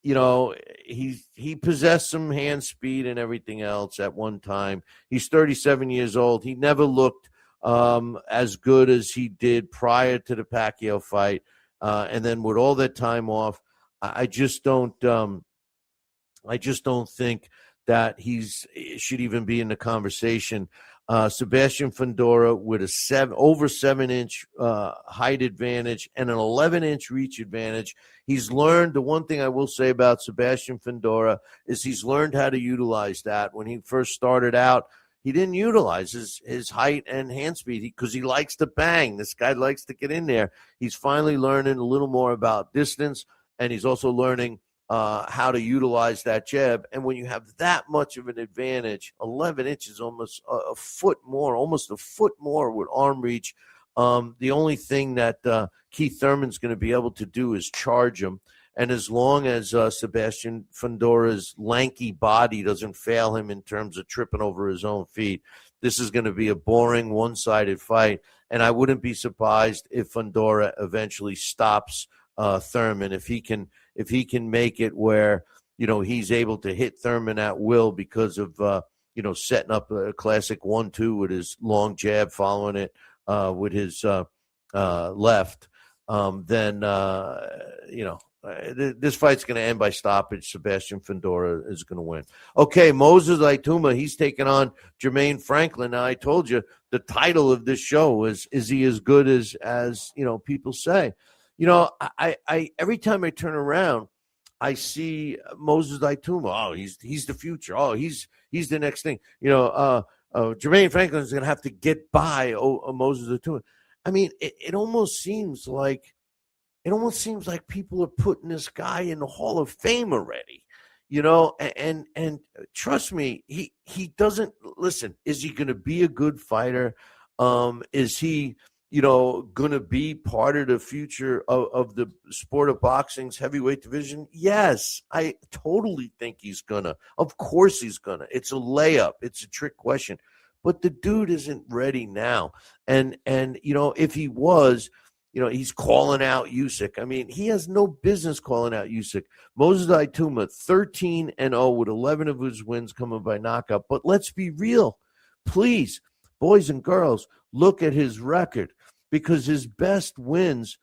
He possessed some hand speed and everything else at one time. He's 37 years old. He never looked as good as he did prior to the Pacquiao fight. And then with all that time off, I just don't think that should even be in the conversation. Sebastian Fundora with a over 7-inch height advantage and an 11-inch reach advantage. He's learned, the one thing I will say about Sebastian Fundora is he's learned how to utilize that. When he first started out, he didn't utilize his height and hand speed because he likes to bang. This guy likes to get in there. He's finally learning a little more about distance, and he's also learning how to utilize that jab. And when you have that much of an advantage, 11 inches, almost a foot more with arm reach, the only thing that Keith Thurman's going to be able to do is charge him. And as long as Sebastian Fundora's lanky body doesn't fail him in terms of tripping over his own feet, this is going to be a boring, one-sided fight. And I wouldn't be surprised if Fundora eventually stops Thurman, if he can make it where he's able to hit Thurman at will because of setting up a classic 1-2 with his long jab, following it with his left. This fight's going to end by stoppage. Sebastian Fundora is going to win. Okay, Moses Itauma, he's taking on Jermaine Franklin. Now, I told you the title of this show is he as good as people say? I every time I turn around, I see Moses Itauma. Oh, he's the future. Oh, he's the next thing. Jermaine Franklin is going to have to get by Moses Itauma. I mean, it almost seems like people are putting this guy in the Hall of Fame already. And trust me, he doesn't listen. Is he going to be a good fighter? Is he going to be part of the future of the sport of boxing's heavyweight division? Yes, I totally think he's gonna. Of course he's gonna. It's a layup. It's a trick question. But the dude isn't ready now. And if he was, he's calling out Usyk. I mean, he has no business calling out Usyk. Moses Itauma, 13-0 with 11 of his wins coming by knockout. But let's be real. Please, boys and girls, look at his record, because his best wins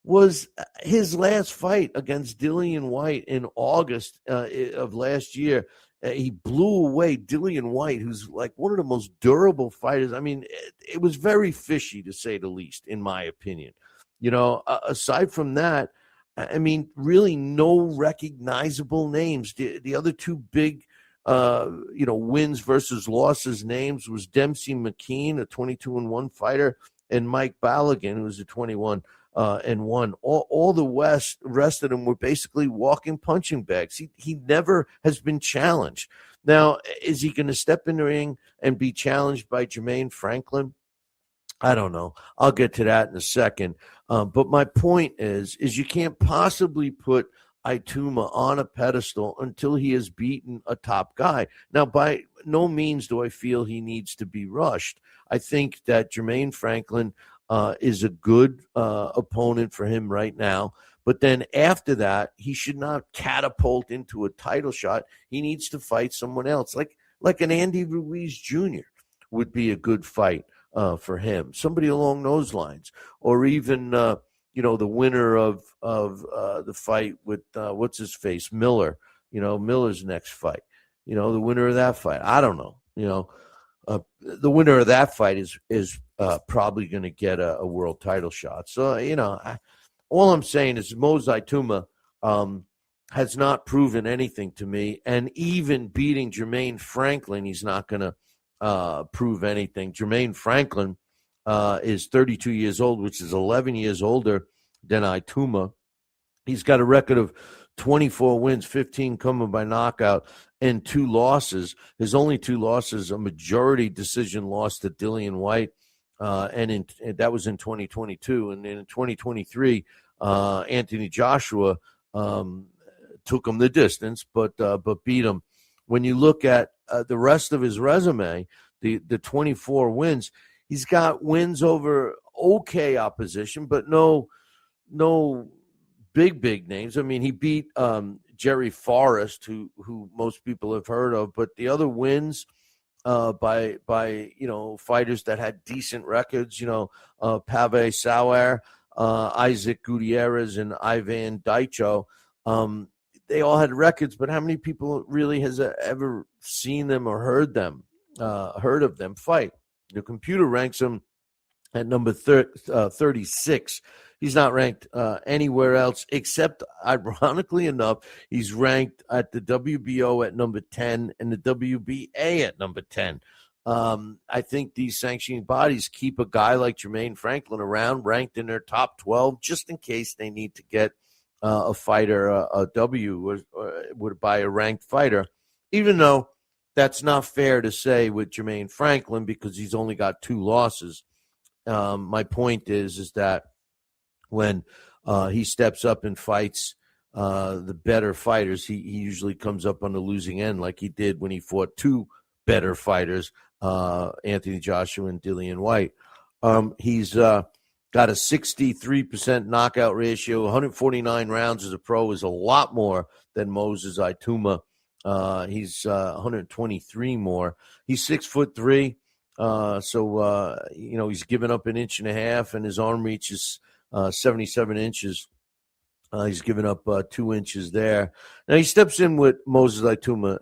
was his last fight against Dillian White in August of last year. He blew away Dillian White, who's like one of the most durable fighters. I mean, it was very fishy, to say the least, in my opinion. Aside from that, I mean, really no recognizable names. The other two big, wins versus losses names was Dempsey McKean, a 22-1 fighter, and Mike Balogun, who was a 21-1. All the rest of them were basically walking punching bags. He never has been challenged. Now, is he going to step in the ring and be challenged by Jermaine Franklin? I don't know. I'll get to that in a second. But my point is you can't possibly put Itauma on a pedestal until he has beaten a top guy. Now, by no means do I feel he needs to be rushed. I think that Jermaine Franklin is a good opponent for him right now. But then after that, he should not catapult into a title shot. He needs to fight someone else, like an Andy Ruiz Jr. would be a good fight for him. Somebody along those lines, or even the winner of the fight with what's his face, Miller. Miller's next fight. The winner of that fight. I don't know. The winner of that fight is probably going to get a world title shot. So, all I'm saying is Moses Itauma has not proven anything to me. And even beating Jermaine Franklin, he's not going to prove anything. Jermaine Franklin is 32 years old, which is 11 years older than Itauma. He's got a record of 24 wins, 15 coming by knockout, and 2 losses. His only 2 losses, a majority decision loss to Dillian White, and that was in 2022. And then in 2023, Anthony Joshua took him the distance, but beat him. When you look at the rest of his resume, the 24 wins, he's got wins over okay opposition, but no big names. I mean, he beat Jerry Forrest, who most people have heard of, but the other wins by fighters that had decent records, Pave Sauer, Isaac Gutierrez, and Ivan Daicho, they all had records, but how many people really has ever seen them or heard of them fight? The computer ranks him at number 36. He's not ranked anywhere else except, ironically enough, he's ranked at the WBO at number 10 and the WBA at number 10. I think these sanctioning bodies keep a guy like Jermaine Franklin around, ranked in their top 12, just in case they need to get a fighter a W or by a ranked fighter, even though that's not fair to say with Jermaine Franklin because he's only got 2 losses. My point is that when he steps up and fights the better fighters, he usually comes up on the losing end, like he did when he fought 2 better fighters, Anthony Joshua and Dillian White. He's got a 63% knockout ratio. 149 rounds as a pro is a lot more than Moses Itauma. He's 123 more. He's 6'3", so he's given up 1.5 inches, and his arm reach is 77 inches. He's given up 2 inches there. Now he steps in with Moses Itauma.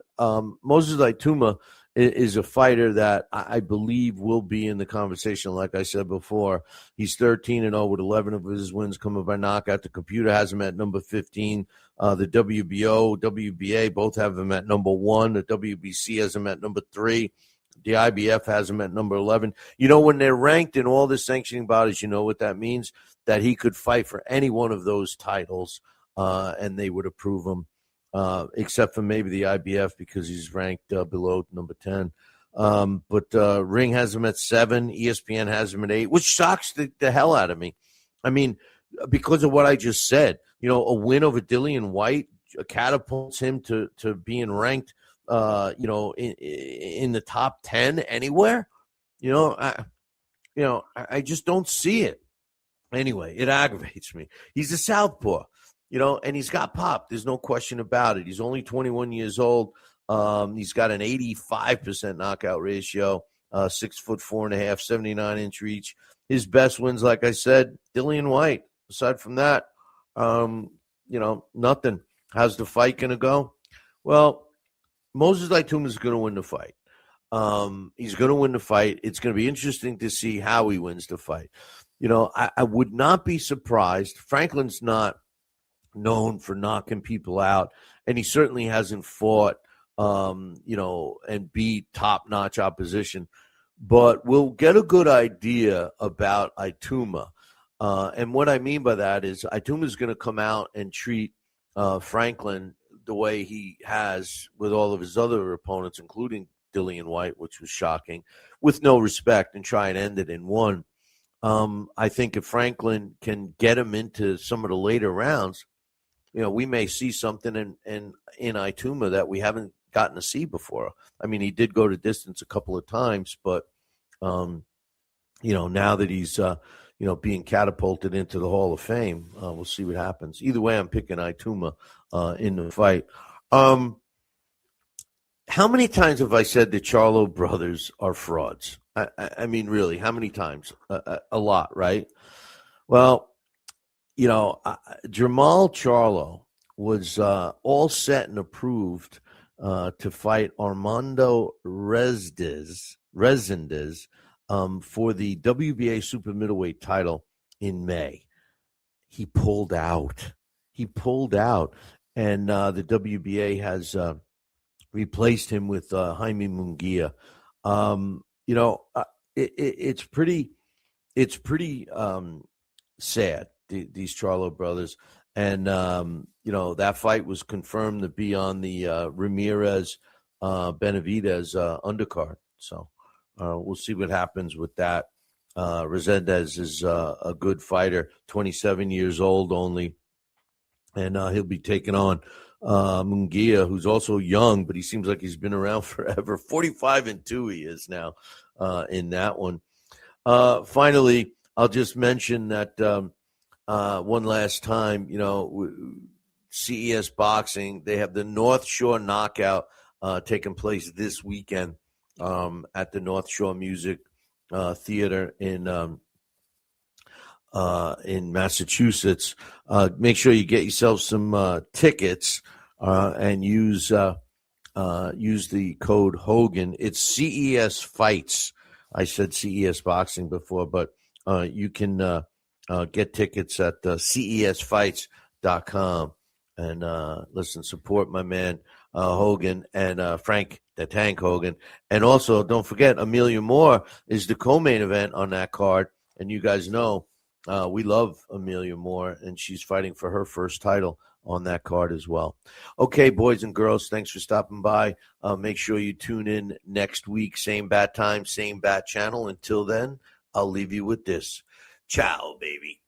Moses Itauma is a fighter that I believe will be in the conversation. Like I said before, he's 13-0 with 11 of his wins coming by knockout. The computer has him at number 15. The WBO, WBA both have him at number 1. The WBC has him at number 3. The IBF has him at number 11. When they're ranked in all the sanctioning bodies, you know what that means? That he could fight for any one of those titles, and they would approve him, except for maybe the IBF because he's ranked below number 10. But Ring has him at 7. ESPN has him at 8, which shocks the hell out of me. I mean, because of what I just said, a win over Dillian White catapults him to being ranked in the top 10 anywhere. I just don't see it. Anyway, it aggravates me. He's a southpaw, and he's got pop. There's no question about it. He's only 21 years old. He's got an 85% knockout ratio, 6'4.5", 79-inch reach. His best wins, like I said, Dillian White, aside from that, nothing. How's the fight going to go? Well, Moses Itauma is going to win the fight. He's going to win the fight. It's going to be interesting to see how he wins the fight. I would not be surprised. Franklin's not known for knocking people out, and he certainly hasn't fought, and beat top-notch opposition. But we'll get a good idea about Itauma. And what I mean by that is Itauma is going to come out and treat Franklin the way he has with all of his other opponents, including Dillian White, which was shocking, with no respect, and try and end it in one. I think if Franklin can get him into some of the later rounds, we may see something in Itauma that we haven't gotten to see before. I mean, he did go to distance a couple of times, but now that he's being catapulted into the Hall of Fame, we'll see what happens. Either way, I'm picking Itauma in the fight. How many times have I said the Charlo brothers are frauds? I mean, really, how many times? A lot, right? Well, Jamal Charlo was all set and approved to fight Armando Resendiz for the WBA super middleweight title in May. He pulled out. And the WBA has replaced him with Jaime Munguia. It's pretty sad, these Charlo brothers. And, that fight was confirmed to be on the Ramirez Benavidez undercard. So we'll see what happens with that. Resendiz is a good fighter, 27 years old only. And he'll be taking on Munguia, who's also young, but he seems like he's been around forever. 45-2 he is now in that one. Finally, I'll just mention that one last time, CES Boxing, they have the North Shore Knockout taking place this weekend at the North Shore Music Theater in Massachusetts. Make sure you get yourself some tickets and use the code Hogan. It's CES Fights. I said CES Boxing before, but you can get tickets at CESfights.com. And listen, support my man Hogan and Frank the Tank Hogan. And also, don't forget, Amelia Moore is the co-main event on that card. And you guys know we love Amelia Moore, and she's fighting for her first title on that card as well. Okay, boys and girls, thanks for stopping by. Make sure you tune in next week. Same bat time, same bat channel. Until then, I'll leave you with this. Ciao, baby.